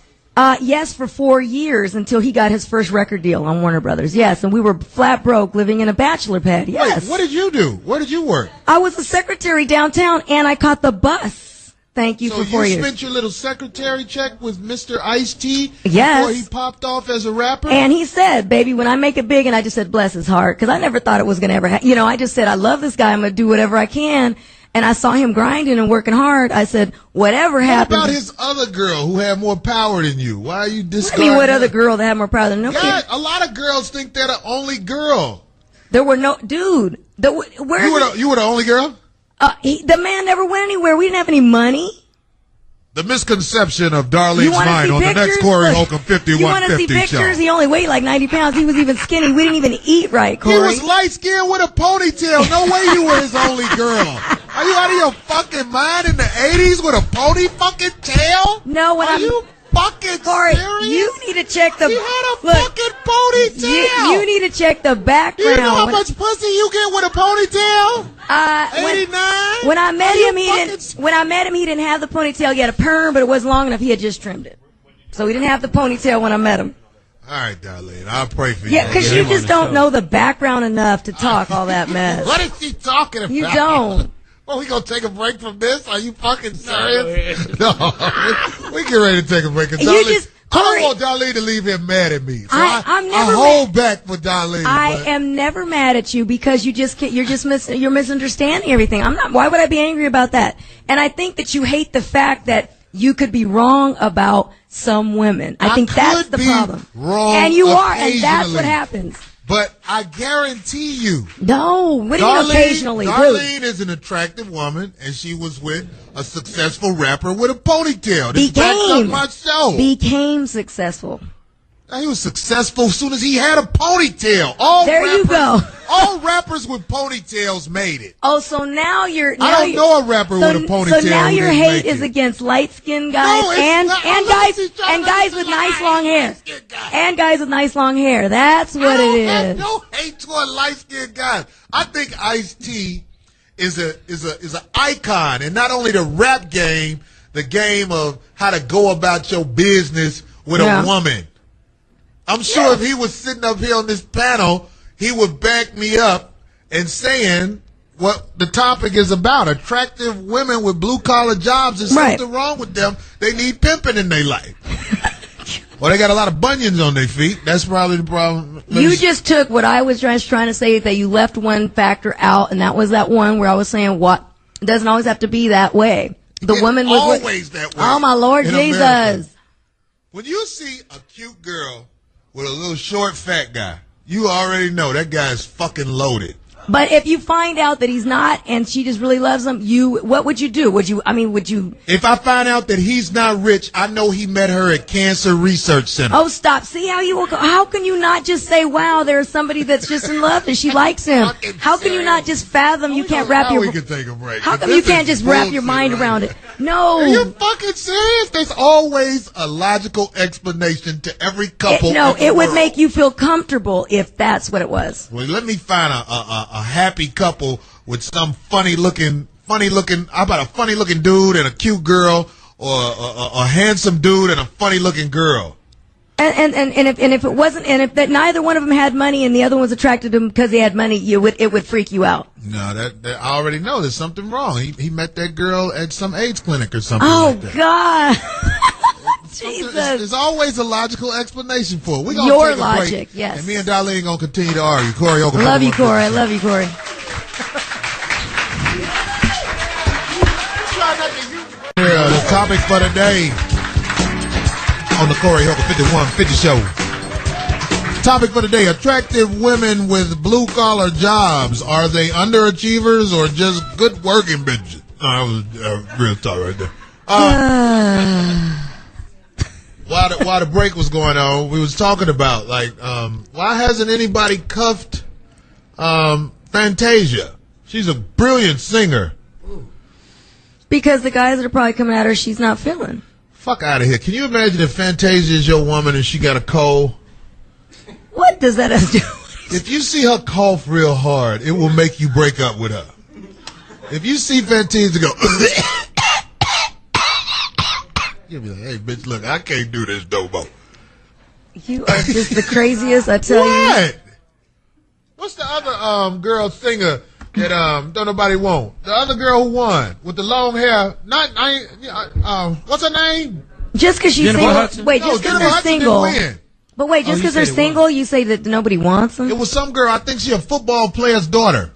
Yes, for 4 years until he got his first record deal on Warner Brothers. Yes, and we were flat broke living in a bachelor pad. Yes. Wait, what did you do? Where did you work? I was a secretary downtown and I caught the bus. Thank you for 4 years. So you spent your little secretary check with Mr. Ice-T yes. before he popped off as a rapper? And he said, baby, when I make it big, and I just said, bless his heart, because I never thought it was going to ever happen. You know, I just said, I love this guy. I'm going to do whatever I can. And I saw him grinding and working hard. I said, whatever happens. What about his other girl who had more power than you? Why are you discarding her? What other girl that had more power than you? Yeah, a lot of girls think they're the only girl. There were no, dude. You were the only girl? The man never went anywhere. We didn't have any money. The misconception of Darlene's mind on the next Corey Holcomb 5150 You want to see pictures? He only weighed like 90 pounds. He was even skinny. We didn't even eat right, Corey. He was light-skinned with a ponytail. No way you were his only girl. Are you out of your fucking mind in the 80s with a pony fucking tail? No, when Are you fucking Corey, serious? you need to check the... He had a fucking ponytail. You need to check the background. You know how much pussy you get with a ponytail? 89? When I met him, he didn't have the ponytail. He had a perm, but it wasn't long enough. He had just trimmed it. So he didn't have the ponytail when I met him. All right, Darlene, I'll pray for you. Yeah, because you just don't know the background enough to talk all that mess. What is she talking about? You don't. Well, we gonna take a break from this? Are you fucking serious? No, we get ready to take a break. I don't want Darlene to leave here mad at me. So I hold back for Darlene. I am never mad at you because you're misunderstanding everything. I'm not. Why would I be angry about that? And I think that you hate the fact that you could be wrong about some women. I think that's the problem. Wrong, and you are, and that's what happens. But I guarantee you. No, what do you mean occasionally? Darlene is an attractive woman, and she was with a successful rapper with a ponytail. This backs up my show. Became successful. He was successful as soon as he had a ponytail. You go. All rappers with ponytails made it. Oh, so now you're. I don't know a rapper with a ponytail. So now your hate is against light-skinned guys and guys with nice long hair. And guys with nice long hair. That's what it is. I have no hate toward light-skinned guys. I think Ice-T is an icon, and not only the rap game, the game of how to go about your business with a woman. I'm sure if he was sitting up here on this panel, he would back me up and saying what the topic is about. Attractive women with blue-collar jobs. There's something wrong with them. They need pimping in their life. Well, they got a lot of bunions on their feet. That's probably the problem. You just took what I was trying to say, that you left one factor out, and that was that one where I was saying it doesn't always have to be that way. The woman was always that way. Oh, my Lord Jesus. America. When you see a cute girl with a little short fat guy, you already know that guy is fucking loaded. But if you find out that he's not and she just really loves him, what would you do? Would you? If I find out that he's not rich, I know he met her at Cancer Research Center. Oh, stop. See how you will go. How can you not just say, wow, there's somebody that's just in love and she likes him? How can you not just fathom you can't wrap your... we can take a break. How come you can't just wrap your mind around it? No. Are you fucking serious? There's always a logical explanation to every couple. It would make you feel comfortable if that's what it was. Well, let me find a happy couple with some funny looking, how about a funny looking dude and a cute girl, or a handsome dude and a funny looking girl. And if it wasn't, and if that neither one of them had money and the other one's attracted to him because he had money, it would freak you out. No, that I already know there's something wrong. He met that girl at some AIDS clinic or something. Oh like that. God. Jesus. There's always a logical explanation for it. We're gonna Your take a logic, break, yes. And me and Darlene gonna continue to argue. Corey, love you, Corey. I love you, Corey. The topic for today on the Corey Holcomb 5150 show. Topic for today: attractive women with blue-collar jobs. Are they underachievers or just good working bitches? That was real talk right there. While the break was going on, we was talking about why hasn't anybody cuffed Fantasia? She's a brilliant singer. Because the guys that are probably coming at her, she's not feeling. Fuck out of here. Can you imagine if Fantasia is your woman and she got a cold? What does that have to do? If you see her cough real hard, it will make you break up with her. If you see Fantasia go, you'll be like, hey, bitch, look, I can't do this no more. You are just the craziest, I tell you. What? What's the other girl singer that don't nobody want? The other girl who won with the long hair. What's her name? Just because she's single. Hudson? Wait, just because they're single. But wait, just because they're single, you say that nobody wants them? It was some girl. I think she's a football player's daughter.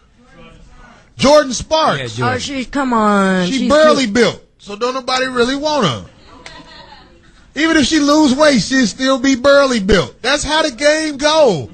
Jordan Sparks. Yeah, Jordan. Come on. She's barely built, so don't nobody really want her. Even if she lose weight, she'll still be burly built. That's how the game go.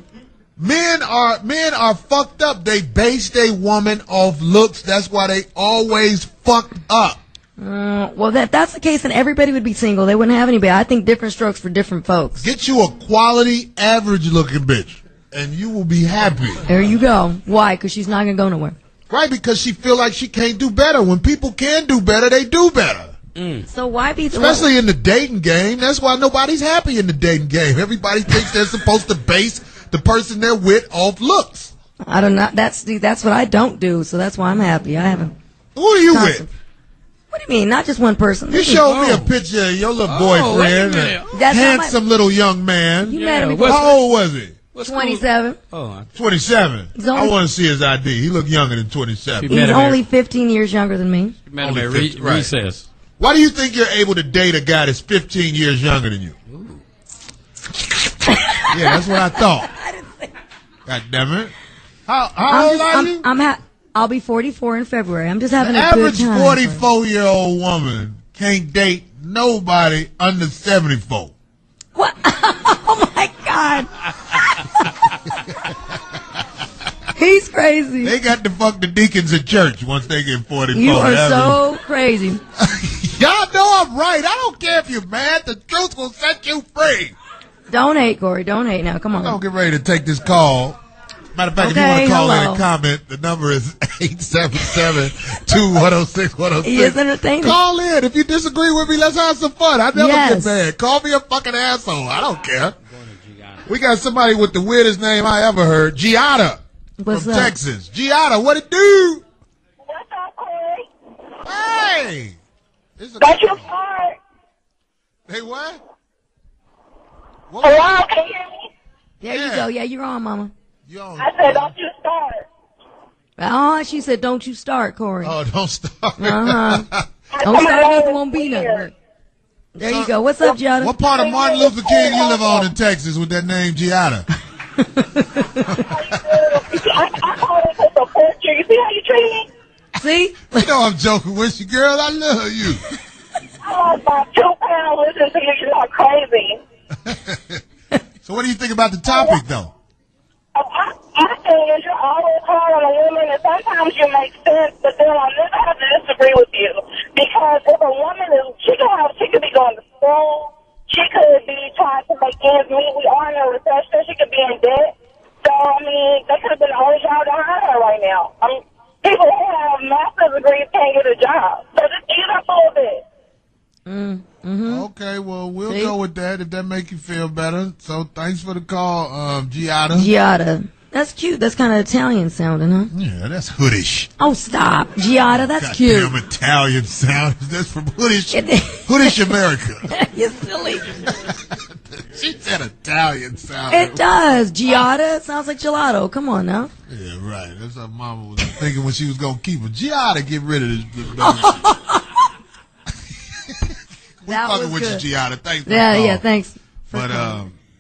Men are fucked up. They base their woman off looks. That's why they always fucked up. Well, that's the case, then everybody would be single. They wouldn't have anybody. I think different strokes for different folks. Get you a quality, average-looking bitch, and you will be happy. There you go. Why? Because she's not going to go nowhere. Right, because she feel like she can't do better. When people can do better, they do better. So why be... Especially in the dating game. That's why nobody's happy in the dating game. Everybody thinks they're supposed to base the person they're with off looks. I don't know. That's what I don't do, so that's why I'm happy. I haven't... Who are you with? What do you mean? Not just one person. You showed me a picture of your little boyfriend. Handsome little young man. You met him. How old was he? 27. Oh, 27. I want to see his ID. He looked younger than 27. He's only 15 years younger than me. Only recess. Why do you think you're able to date a guy that's 15 years younger than you? Yeah, that's what I thought. God damn it. How old are you? I'll be 44 in February. I'm just having a good time. Average 44-year-old woman can't date nobody under 74. What? Oh, my God. He's crazy. They got to fuck the deacons at church once they get 44. You are so crazy. Y'all know I'm right. I don't care if you're mad. The truth will set you free. Donate, Corey. Donate now. Come on. Don't get ready to take this call. Matter of fact, if you want to call in and comment, the number is 877-210-610. He is entertaining. Call in. If you disagree with me, let's have some fun. I never get mad. Call me a fucking asshole. I don't care. We got somebody with the weirdest name I ever heard. Giada from Texas. Giada, what it do? What's up, Corey? Hey. Don't you fart. Hey, what? Hello, can you hear me? There you go. Yeah, you're on, Mama. I said, don't you start. Oh, she said, don't you start, Corey. Oh, don't start. Don't start, it won't be nothing. There you go. What's up, Giada? What part of Martin Luther King you live on in Texas with that name, Giada? I call it to support you. You see how you treat me? See? You know I'm joking with you, girl. I love you. I lost about 2 pounds listening to you. You are crazy. So what do you think about the topic, though? I think is you're always hard on a woman, and sometimes you make sense, but then on this, I have to disagree with you. Because if a woman she could be going to school, she could be trying to make ends meet. We are in a recession. She could be in debt. So, I mean, that could have been the only job to hire her right now. People who have master's degrees can't get a job. So just ease up a little bit. Okay, well, we'll go with that if that make you feel better. So thanks for the call, Giada. Giada. That's cute. That's kind of Italian sounding, huh? Yeah, that's hoodish. Oh, stop. Giada, that's cute. Goddamn Italian sound. That's from hoodish America. You're silly. She said Italian sound. It does. Giada. It sounds like gelato. Come on now. Yeah, right. That's what Mama was thinking when she was going to keep her. Giada, get rid of this. We're fucking with you, Giada. Thanks for the call. Yeah, thanks. But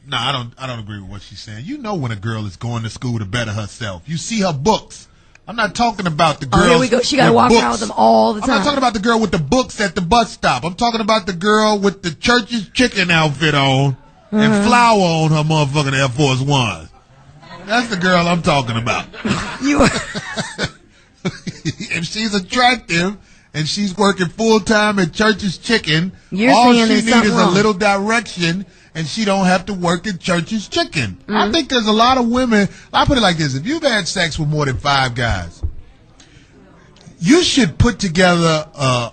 no, I don't agree with what she's saying. You know when a girl is going to school to better herself. You see her books. I'm not talking about the girl. Oh, here we go. She got to walk around with them all the time. I'm not talking about the girl with the books at the bus stop. I'm talking about the girl with the church's chicken outfit on and flour on her motherfucking Air Force One. That's the girl I'm talking about. If she's attractive and she's working full time at Church's Chicken, all she needs is a little direction, and she don't have to work at Church's Chicken. I think there's a lot of women. I put it like this: if you've had sex with more than 5 guys, you should put together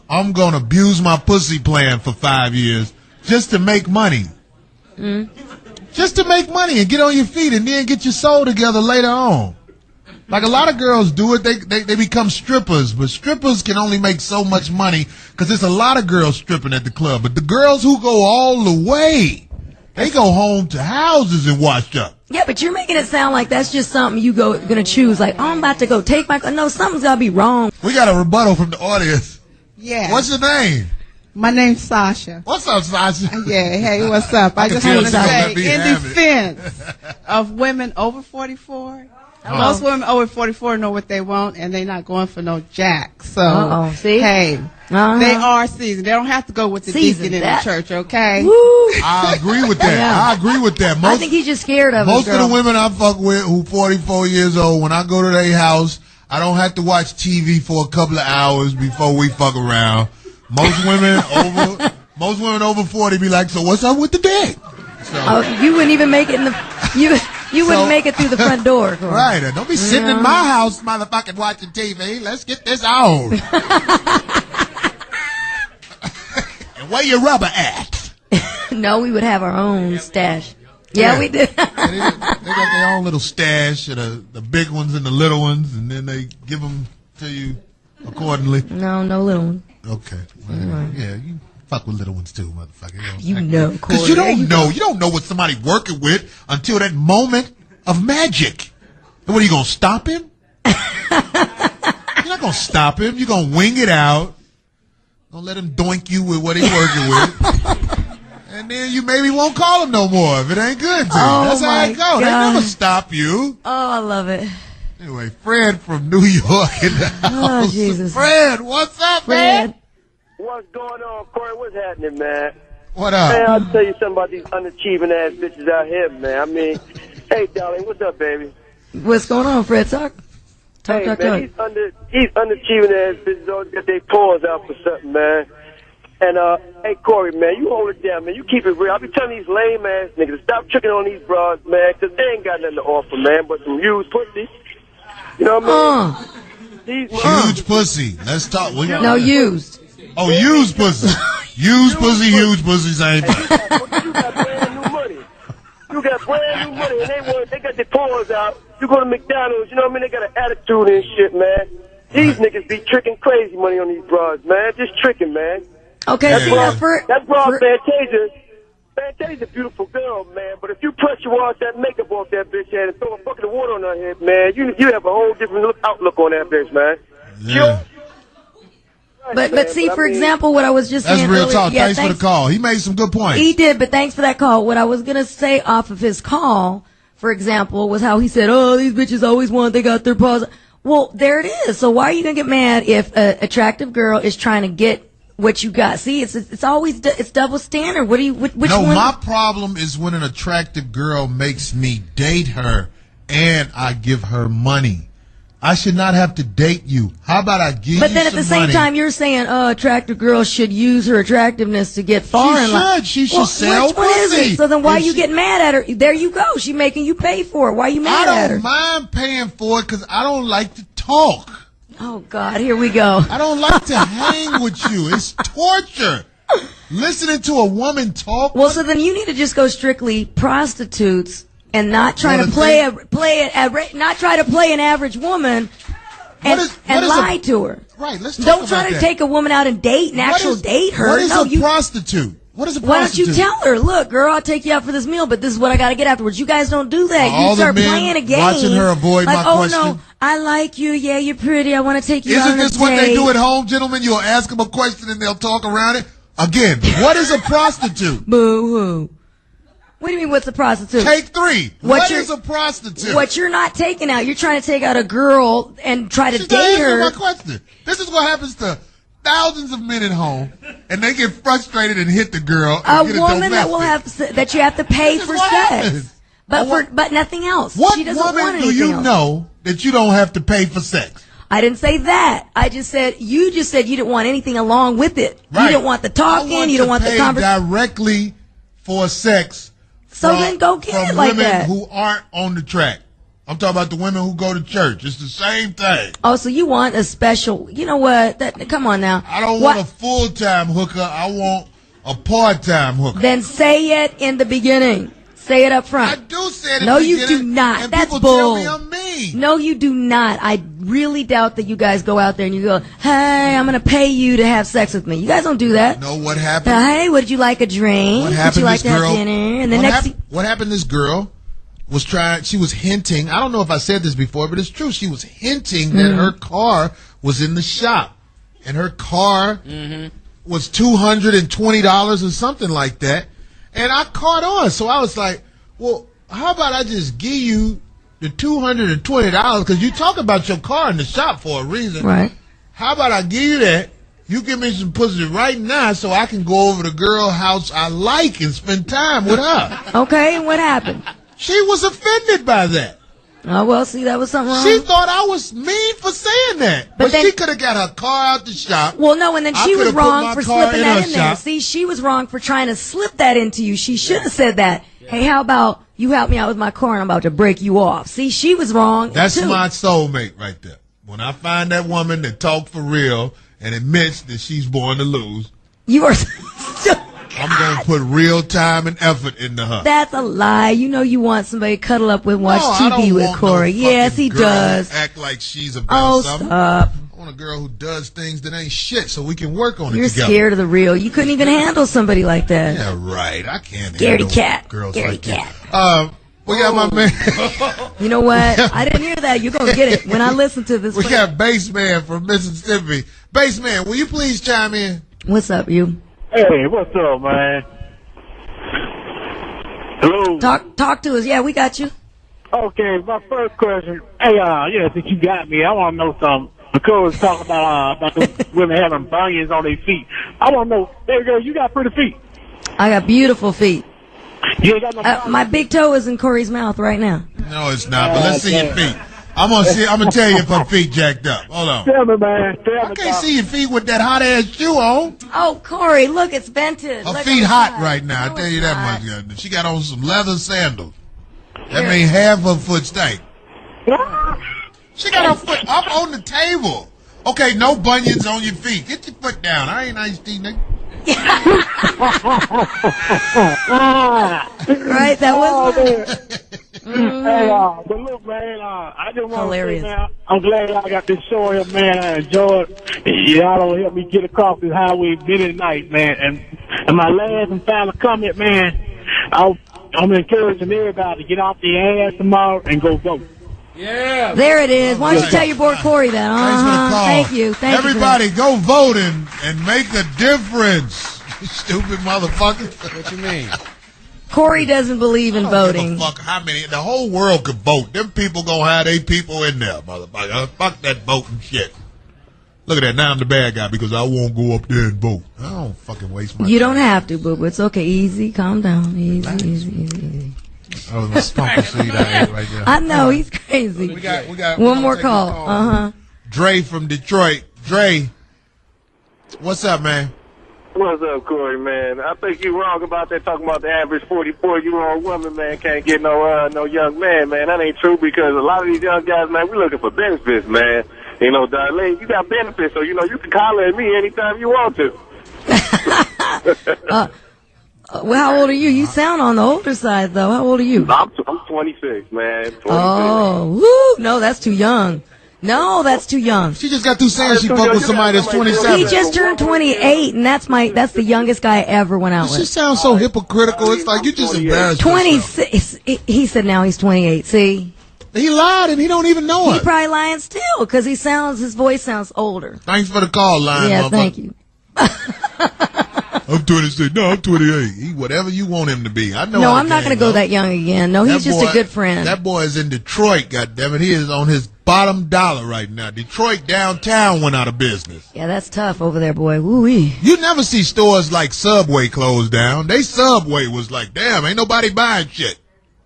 I'm gonna abuse my pussy plan for 5 years just to make money. Just to make money and get on your feet and then get your soul together later on. Like a lot of girls do it, they become strippers, but strippers can only make so much money because there's a lot of girls stripping at the club. But the girls who go all the way, they go home to houses and wash up. Yeah, but you're making it sound like that's just something you gonna choose. Like, oh, I'm about to go take my. No, something's gotta be wrong. We got a rebuttal from the audience. Yeah. What's your name? My name's Sasha. What's up, Sasha? Yeah, hey, what's up? I just want to say, in defense of women over 44, most women over 44 know what they want, and they're not going for no jack. So, see? Hey, they are seasoned. They don't have to go with the deacon in the church, okay? Woo. I agree with that. Yeah. I agree with that. I think he's just scared of most of the women I fuck with who 44 years old, when I go to their house, I don't have to watch TV for a couple of hours before we fuck around. Most women over 40 be like, so what's up with the dick? So, you wouldn't even make it in the you wouldn't make it through the front door. Corey. Right. Don't be sitting in my house, motherfucking watching TV. Let's get this on. And where your rubber at? No, we would have our own stash. Yeah, we did. They got their own little stash of the big ones and the little ones, and then they give them to you accordingly. No little ones. Okay. Well, yeah, you fuck with little ones too, motherfucker. You know, because you don't know. You don't know what somebody working with until that moment of magic. And what are you gonna stop him? You're not gonna stop him. You're gonna wing it out. Don't let him doink you with what he's working with. And then you maybe won't call him no more if it ain't good to you. That's how it goes. They never stop you. Oh, I love it. Anyway, Fred from New York in the house. Oh, Jesus. Fred, what's up, man? What's going on, Corey? What's happening, man? What up? Man, I'll tell you something about these unachieving ass bitches out here, man. I mean, hey, darling, what's up, baby? What's going on, Fred? Talk. These unachieving ass bitches always get their paws out for something, man. And, hey, Corey, man, you hold it down, man. You keep it real. I be telling these lame-ass niggas to stop tricking on these broads, man, because they ain't got nothing to offer, man, but some used pussy. You know what I mean? Huge pussy. Let's talk. No, used. Oh, used pussy. Used pussy, huge pussy, same thing. You got brand new money. You got brand new money, and they got their paws out. You go to McDonald's, you know what I mean? They got an attitude and shit, man. These niggas be tricking crazy money on these broads, man. Just tricking, man. Okay, that broad Fantasia. Fantasia's a beautiful girl, man. But if you pressure wash that makeup off that bitch head and throw a bucket of water on her head, man, you have a whole different outlook on that bitch, man. Yeah. But see, for example, what I was just saying That's real earlier, talk. Thanks for the call. He made some good points. He did, but thanks for that call. What I was going to say off of his call, for example, was how he said, oh, these bitches always want, they got their paws. Well, there it is. So why are you going to get mad if an attractive girl is trying to get what you got? See, it's always, it's double standard. What do you, which one? No, my problem is when an attractive girl makes me date her and I give her money. I should not have to date you. How about I give you some money? But then at the same time, you're saying, attractive girls should use her attractiveness to get far in life. She should sell which one is pussy. it? So then why are you getting mad at her? There you go. She's making you pay for it. Why are you mad at her? I don't mind paying for it because I don't like to talk. Oh, God, here we go. I don't like to hang with you. It's torture. Listening to a woman talk. Well, so then you need to just go strictly prostitutes and not try to not try to play an average woman and lie to her. Right. Let's talk Don't about try to that. take a woman out and date date her. What is a prostitute? What is a prostitute? Why don't you tell her, look, girl, I'll take you out for this meal, but this is what I got to get afterwards. You guys don't do that. All you start the men playing a game. watching her avoid like, my question. Oh, no, I like you. Yeah, you're pretty. I want to take you out on a date. Isn't this what they do at home, gentlemen? You'll ask them a question and they'll talk around it. Again, what is a prostitute? Boo-hoo. What do you mean, what's a prostitute? Take three. What is a prostitute? What you're not taking out. You're trying to take out a girl and try to date her. My question. This is what happens to thousands of men at home, and they get frustrated and hit the girl. And a woman that will that you have to pay for sex, but nothing else. What she doesn't woman want do you else. know that you don't have to pay for sex? I didn't say that. I just said you didn't want anything along with it. Right. You didn't want the talking. You don't want the conversation directly for sex. So then go get it like that. From women who aren't on the track. I'm talking about the women who go to church. It's the same thing. Oh, so you want a special, you know what? Come on now. I don't want a full-time hooker. I want a part-time hooker. Then say it in the beginning. Say it up front. I do say it in the beginning. No, you do not. And That's people bull. tell me I'm mean. No, you do not. I really doubt that you guys go out there and you go, hey, I'm going to pay you to have sex with me. You guys don't do that. No, what happened? Hey, would you like a drink? What happened? Would you like this to girl, have dinner? And the what happened? This girl was she was hinting. I don't know if I said this before, but it's true. She was hinting that her car was in the shop, and her car was $220 or something like that. And I caught on, so I was like, well, how about I just give you the $220 because you talk about your car in the shop for a reason. Right. How about I give you that? You give me some pussy right now so I can go over to the girl house I like and spend time with her. Okay, and what happened? She was offended by that. Oh, well, see, that was something wrong. She thought I was mean for saying that. But she could have got her car out the shop. Well, no, and then she was wrong for slipping that in there. See, she was wrong for trying to slip that into you. She should have said that. Hey, how about you help me out with my car and I'm about to break you off. See, she was wrong. That's my soulmate right there. When I find that woman that talk for real and admits that she's born to lose, you are I'm going to put real time and effort into her. That's a lie. You know you want somebody to cuddle up with, watch TV with Corey. Yes, he does. Act like she's about something. Stop. I want a girl who does things that ain't shit so we can work on it You're together. Scared of the real. You couldn't even handle somebody like that. Yeah, right. I can't handle girls Scaredy like cat. that. We got my man. You know what? I didn't hear that. You're going to get it when I listen to this. We got Bassman from Mississippi. Bassman, will you please chime in? What's up, you? Hey, what's up, man? Hello? Talk to us. Yeah, we got you. Okay, my first question. Hey, since you got me, I want to know something. Because it's talking about the women having bunions on their feet. I want to know, hey, girl, you got pretty feet. I got beautiful feet. You ain't got no my big toe is in Corey's mouth right now. No, it's not, but let's see your feet. I'm gonna tell you if her feet jacked up. Hold on. Tell me, man. I can't see your feet with that hot ass shoe on. Oh, Corey, look, it's vented. Her feet hot right now. I tell you that much. She got on some leather sandals. That means half her foot stank. She got her foot up on the table. Okay, no bunions on your feet. Get your foot down. I ain't nice, nigga. Right, that was Hey, but look, man, I just want to say, man, I'm glad I got this show here, man. I enjoyed it. Y'all don't help me get across this highway many night, man. And my last and final comment, man, I'm encouraging everybody to get off their ass tomorrow and go vote. Yeah. There it is. Why don't you tell your boy Corey that? Thanks for the call. Thank you. Everybody, go vote and make a difference. You stupid motherfucker. What you mean? Corey doesn't believe in voting. Fuck how many? The whole world could vote. Them people gonna have their people in there, motherfucker. Fuck that voting shit. Look at that. Now I'm the bad guy because I won't go up there and vote. I don't fucking waste my time. You don't have to, boo. It's okay. Easy. Calm down. Easy. I was gonna spunk a seed out here right there. I know he's crazy. We got one more call. Dre from Detroit. Dre, what's up, man? What's up, Corey, man? I think you're wrong about that, talking about the average 44-year-old woman, man, can't get no young man, man. That ain't true because a lot of these young guys, man, we looking for benefits, man. You know, Darlene, you got benefits, so, you know, you can holler at me anytime you want to. Well, how old are you? You sound on the older side, though. How old are you? I'm 26, man. 26. Oh, woo! No, that's too young. No, that's too young. She just got through saying she fucked with somebody that's 27. He just turned 28, and that's the youngest guy I ever went out with. She sounds so hypocritical. It's like you just embarrassed 26. He said now he's 28. See? He lied and he don't even know it. He probably lying still because his voice sounds older. Thanks for the call, lying. Yeah, thank you. I'm 26. No, I'm 28. Whatever you want him to be. I know. No, I'm not going to go that young again. No, he's just a good friend. That boy is in Detroit, goddammit. He is on his bottom dollar right now. Detroit downtown went out of business. Yeah, that's tough over there, boy. Woo-wee. You never see stores like Subway closed down. Subway was like, damn, ain't nobody buying shit.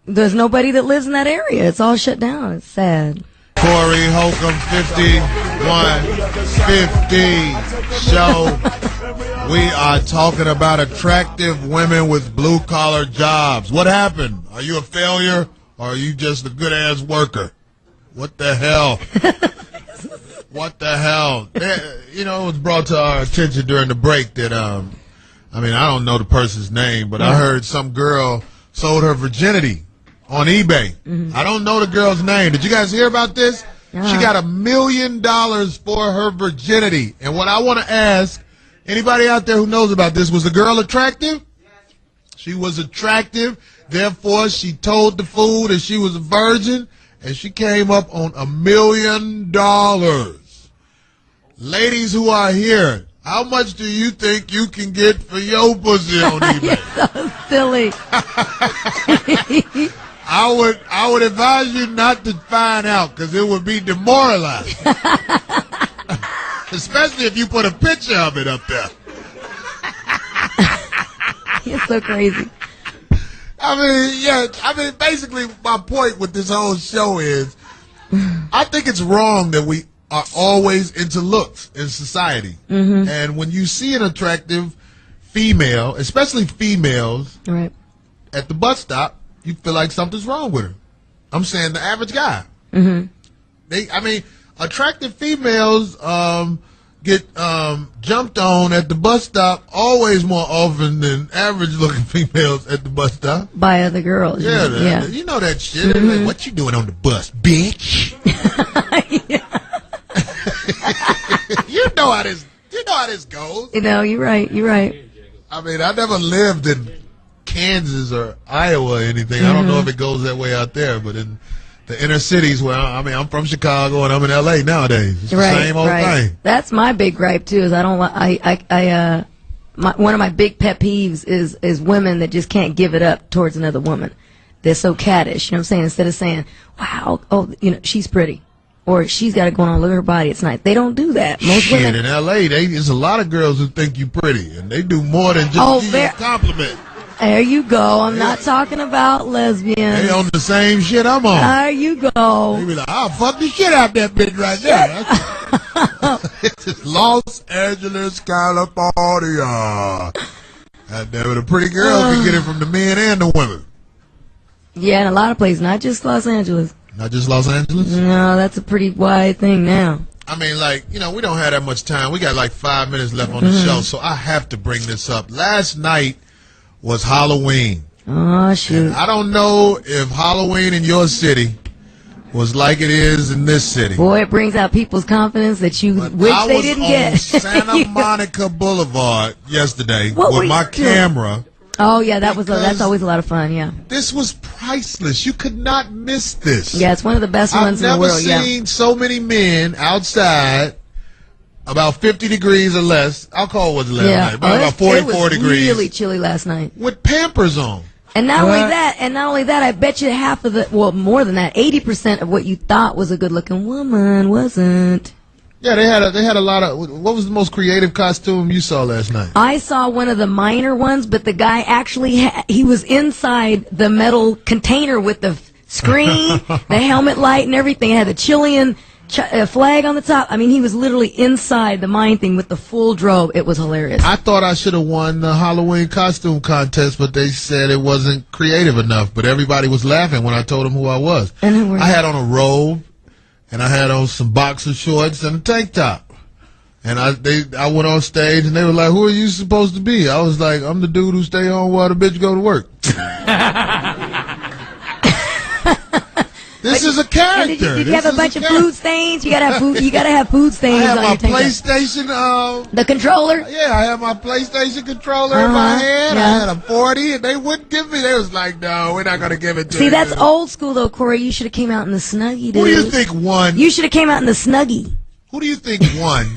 There's nobody that lives in that area. It's all shut down. It's sad. Corey Holcomb, 5150 show. We are talking about attractive women with blue-collar jobs. What happened? Are you a failure or are you just a good-ass worker? What the hell? What the hell? You know, it was brought to our attention during the break that, I don't know the person's name, but I heard some girl sold her virginity on eBay. Mm-hmm. I don't know the girl's name. Did you guys hear about this? She got $1 million for her virginity. And what I want to ask, anybody out there who knows about this, was the girl attractive? She was attractive. Therefore, she told the fool that she was a virgin, and she came up on $1 million. Ladies who are here, how much do you think you can get for your pussy on eBay? You're so silly. I would advise you not to find out because it would be demoralizing. Especially if you put a picture of it up there. You're so crazy. Basically my point with this whole show is I think it's wrong that we are always into looks in society. Mm-hmm. And when you see an attractive female, especially females, right, at the bus stop, you feel like something's wrong with her. I'm saying the average guy. Mm-hmm. Attractive females get jumped on at the bus stop always more often than average-looking females at the bus stop. By other girls. Yeah. You know that shit. Mm-hmm. Like, what you doing on the bus, bitch? You know how this goes. You're right. I never lived in Kansas or Iowa or anything. I don't know if it goes that way out there, but in the inner cities where I'm from Chicago and I'm in LA nowadays. It's the same old thing. That's my big gripe too. Is one of my big pet peeves is women that just can't give it up towards another woman. They're so caddish. You know what I'm saying? Instead of saying, "Wow, she's pretty," or "She's got it going on. Look at her body. It's nice." They don't do that. Most women in LA, there's a lot of girls who think you pretty, and they do more than just give you a compliment. There you go. I'm not talking about lesbians. They on the same shit I'm on. There you go. They be like, I'll fuck the shit out that bitch right there. It's Los Angeles, California. And there, a pretty girl can get it from the men and the women. Yeah, in a lot of places, not just Los Angeles. Not just Los Angeles? No, that's a pretty wide thing now. I mean, like, you know, we don't have that much time. We got like 5 minutes left on the show, so I have to bring this up. Last night was Halloween. Oh, shoot. And I don't know if Halloween in your city was like it is in this city. Boy, it brings out people's confidence that you wish they didn't get. I was on Santa Monica Boulevard yesterday with my camera. Oh, yeah, that's always a lot of fun, yeah. This was priceless. You could not miss this. Yeah, it's one of the best ones in the world, I've never seen so many men outside, about 50 degrees or less. How cold was it last night? About 44 degrees. It was really chilly last night. With Pampers on. And not only that, I bet you half of more than that, 80% of what you thought was a good-looking woman wasn't. Yeah, they had a lot of. What was the most creative costume you saw last night? I saw one of the minor ones, but the guy actually he was inside the metal container with the screen, the helmet light, and everything. It had a Chilean flag on the top. I mean, he was literally inside the mine thing with the full drobe. It was hilarious. I thought I should have won the Halloween costume contest, but they said it wasn't creative enough. But everybody was laughing when I told them who I was. And who were you? I had on a robe. And I had on some boxer shorts and a tank top. And I went on stage and they were like, who are you supposed to be? I was like, I'm the dude who stay home while the bitch go to work. This is a character. Did you have a bunch of food stains? You gotta have food stains on your tank top. I had my PlayStation. The controller? Yeah, I had my PlayStation controller in my hand. Yeah. I had a 40 and they wouldn't give me. They was like, no, we're not going to give it to you. See, that's old school though, Corey. You should have came out in the Snuggie, dude. Who do you think won? You should have came out in the Snuggie. Who do you think won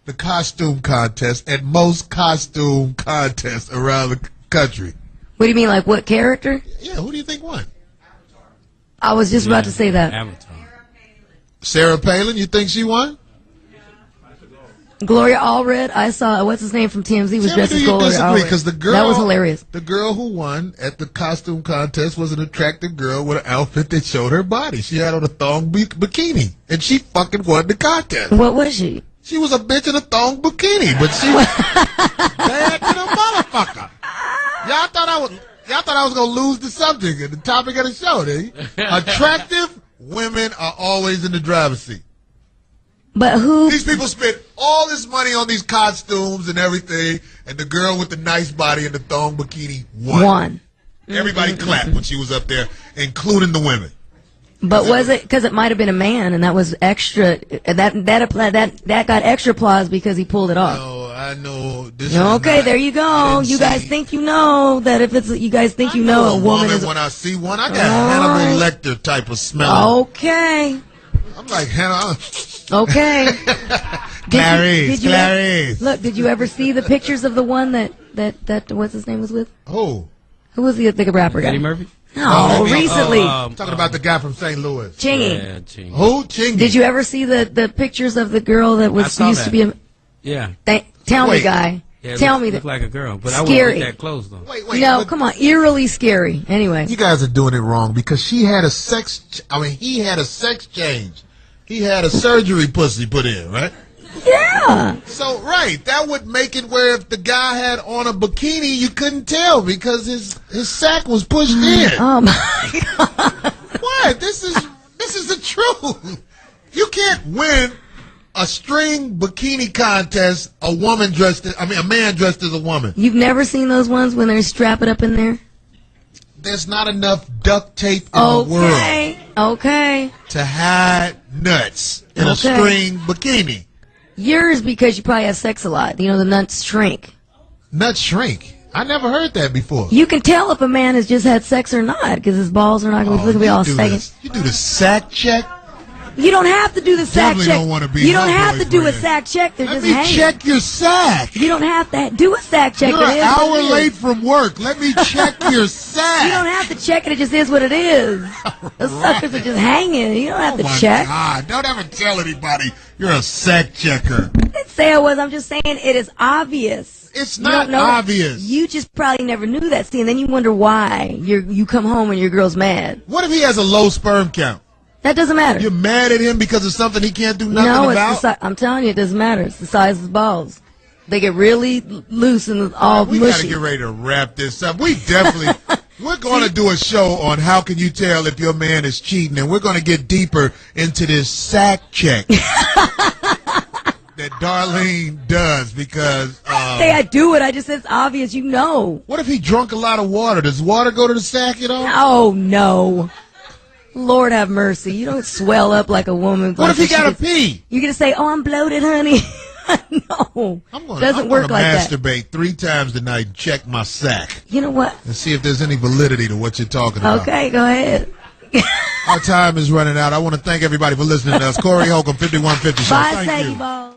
the costume contest at most costume contests around the country? What do you mean, like what character? Yeah, who do you think won? I was just about to say that. Avatar. Sarah Palin, you think she won? Gloria Allred, I saw, what's his name from TMZ was dressed as Gloria Allred. Because the girl, that was hilarious. The girl who won at the costume contest was an attractive girl with an outfit that showed her body. She had on a thong bikini, and she fucking won the contest. What was she? She was a bitch in a thong bikini, but she was bad to the motherfucker. Y'all thought I was gonna lose the subject and the topic of the show. Attractive women are always in the driver's seat. But who? These people spend all this money on these costumes and everything, and the girl with the nice body and the thong bikini won. Everybody clapped when she was up there, including the women. But was it because it might have been a man, and that was extra? That got extra applause because he pulled it off. No, I know. This okay, there you go. You guys think you know that if it's you guys think you know a woman is when I see one, I got Hannibal Lecter type of smell. Okay. I'm like Hannah. Okay. Clarice. Look, did you ever see the pictures of the one that what's his name was with? Who? Who was the rapper guy? Eddie Murphy? No, recently. Talking about the guy from St. Louis. Chingy. Yeah, Chingy. Who? Chingy. Did you ever see the pictures of the girl that used to be a... Yeah. Tell me, guy. Yeah, Tell me looked like a girl, but scary. I wouldn't get that close though. Wait, no, come on, eerily scary. Anyway, you guys are doing it wrong because he had a sex change. He had a surgery pussy put in, right? Yeah. So that would make it where if the guy had on a bikini, you couldn't tell because his sack was pushed in. Oh my God! What? This is the truth. You can't win a string bikini contest, a man dressed as a woman. You've never seen those ones when they strap it up in there? There's not enough duct tape in the world. Okay. To hide nuts in a string bikini. Yours because you probably have sex a lot. You know, the nuts shrink. Nuts shrink? I never heard that before. You can tell if a man has just had sex or not because his balls are not going to be all sagging. You do the sack check? You don't have to do the sack check. You don't have to do a sack check. They're just hanging. Let me check your sack. You don't have to do a sack check. You're an hour late from work. Let me check your sack. You don't have to check it. It just is what it is. The suckers are just hanging. You don't have to check. God, don't ever tell anybody you're a sack checker. It's say I was. I'm just saying it is obvious. It's not obvious. You just probably never knew that. See, and then you wonder why you come home and your girl's mad. What if he has a low sperm count? That doesn't matter. You're mad at him because of something he can't do nothing about? No, I'm telling you, it doesn't matter. It's the size of his balls. They get really loose and all mushy. We got to get ready to wrap this up. We definitely... We're going to do a show on how can you tell if your man is cheating, and we're going to get deeper into this sack check that Darlene does because... I didn't say I do it. I just said it's obvious. You know. What if he drunk a lot of water? Does water go to the sack at all? Oh, no. Lord have mercy. You don't swell up like a woman. What if he got to pee? You're going to say, oh, I'm bloated, honey. No, doesn't work like that. I'm going to masturbate 3 times tonight and check my sack. You know what? And see if there's any validity to what you're talking about. Okay, go ahead. Our time is running out. I want to thank everybody for listening to us. Corey Holcomb, 5150 Show. Bye, Thank you. Ball.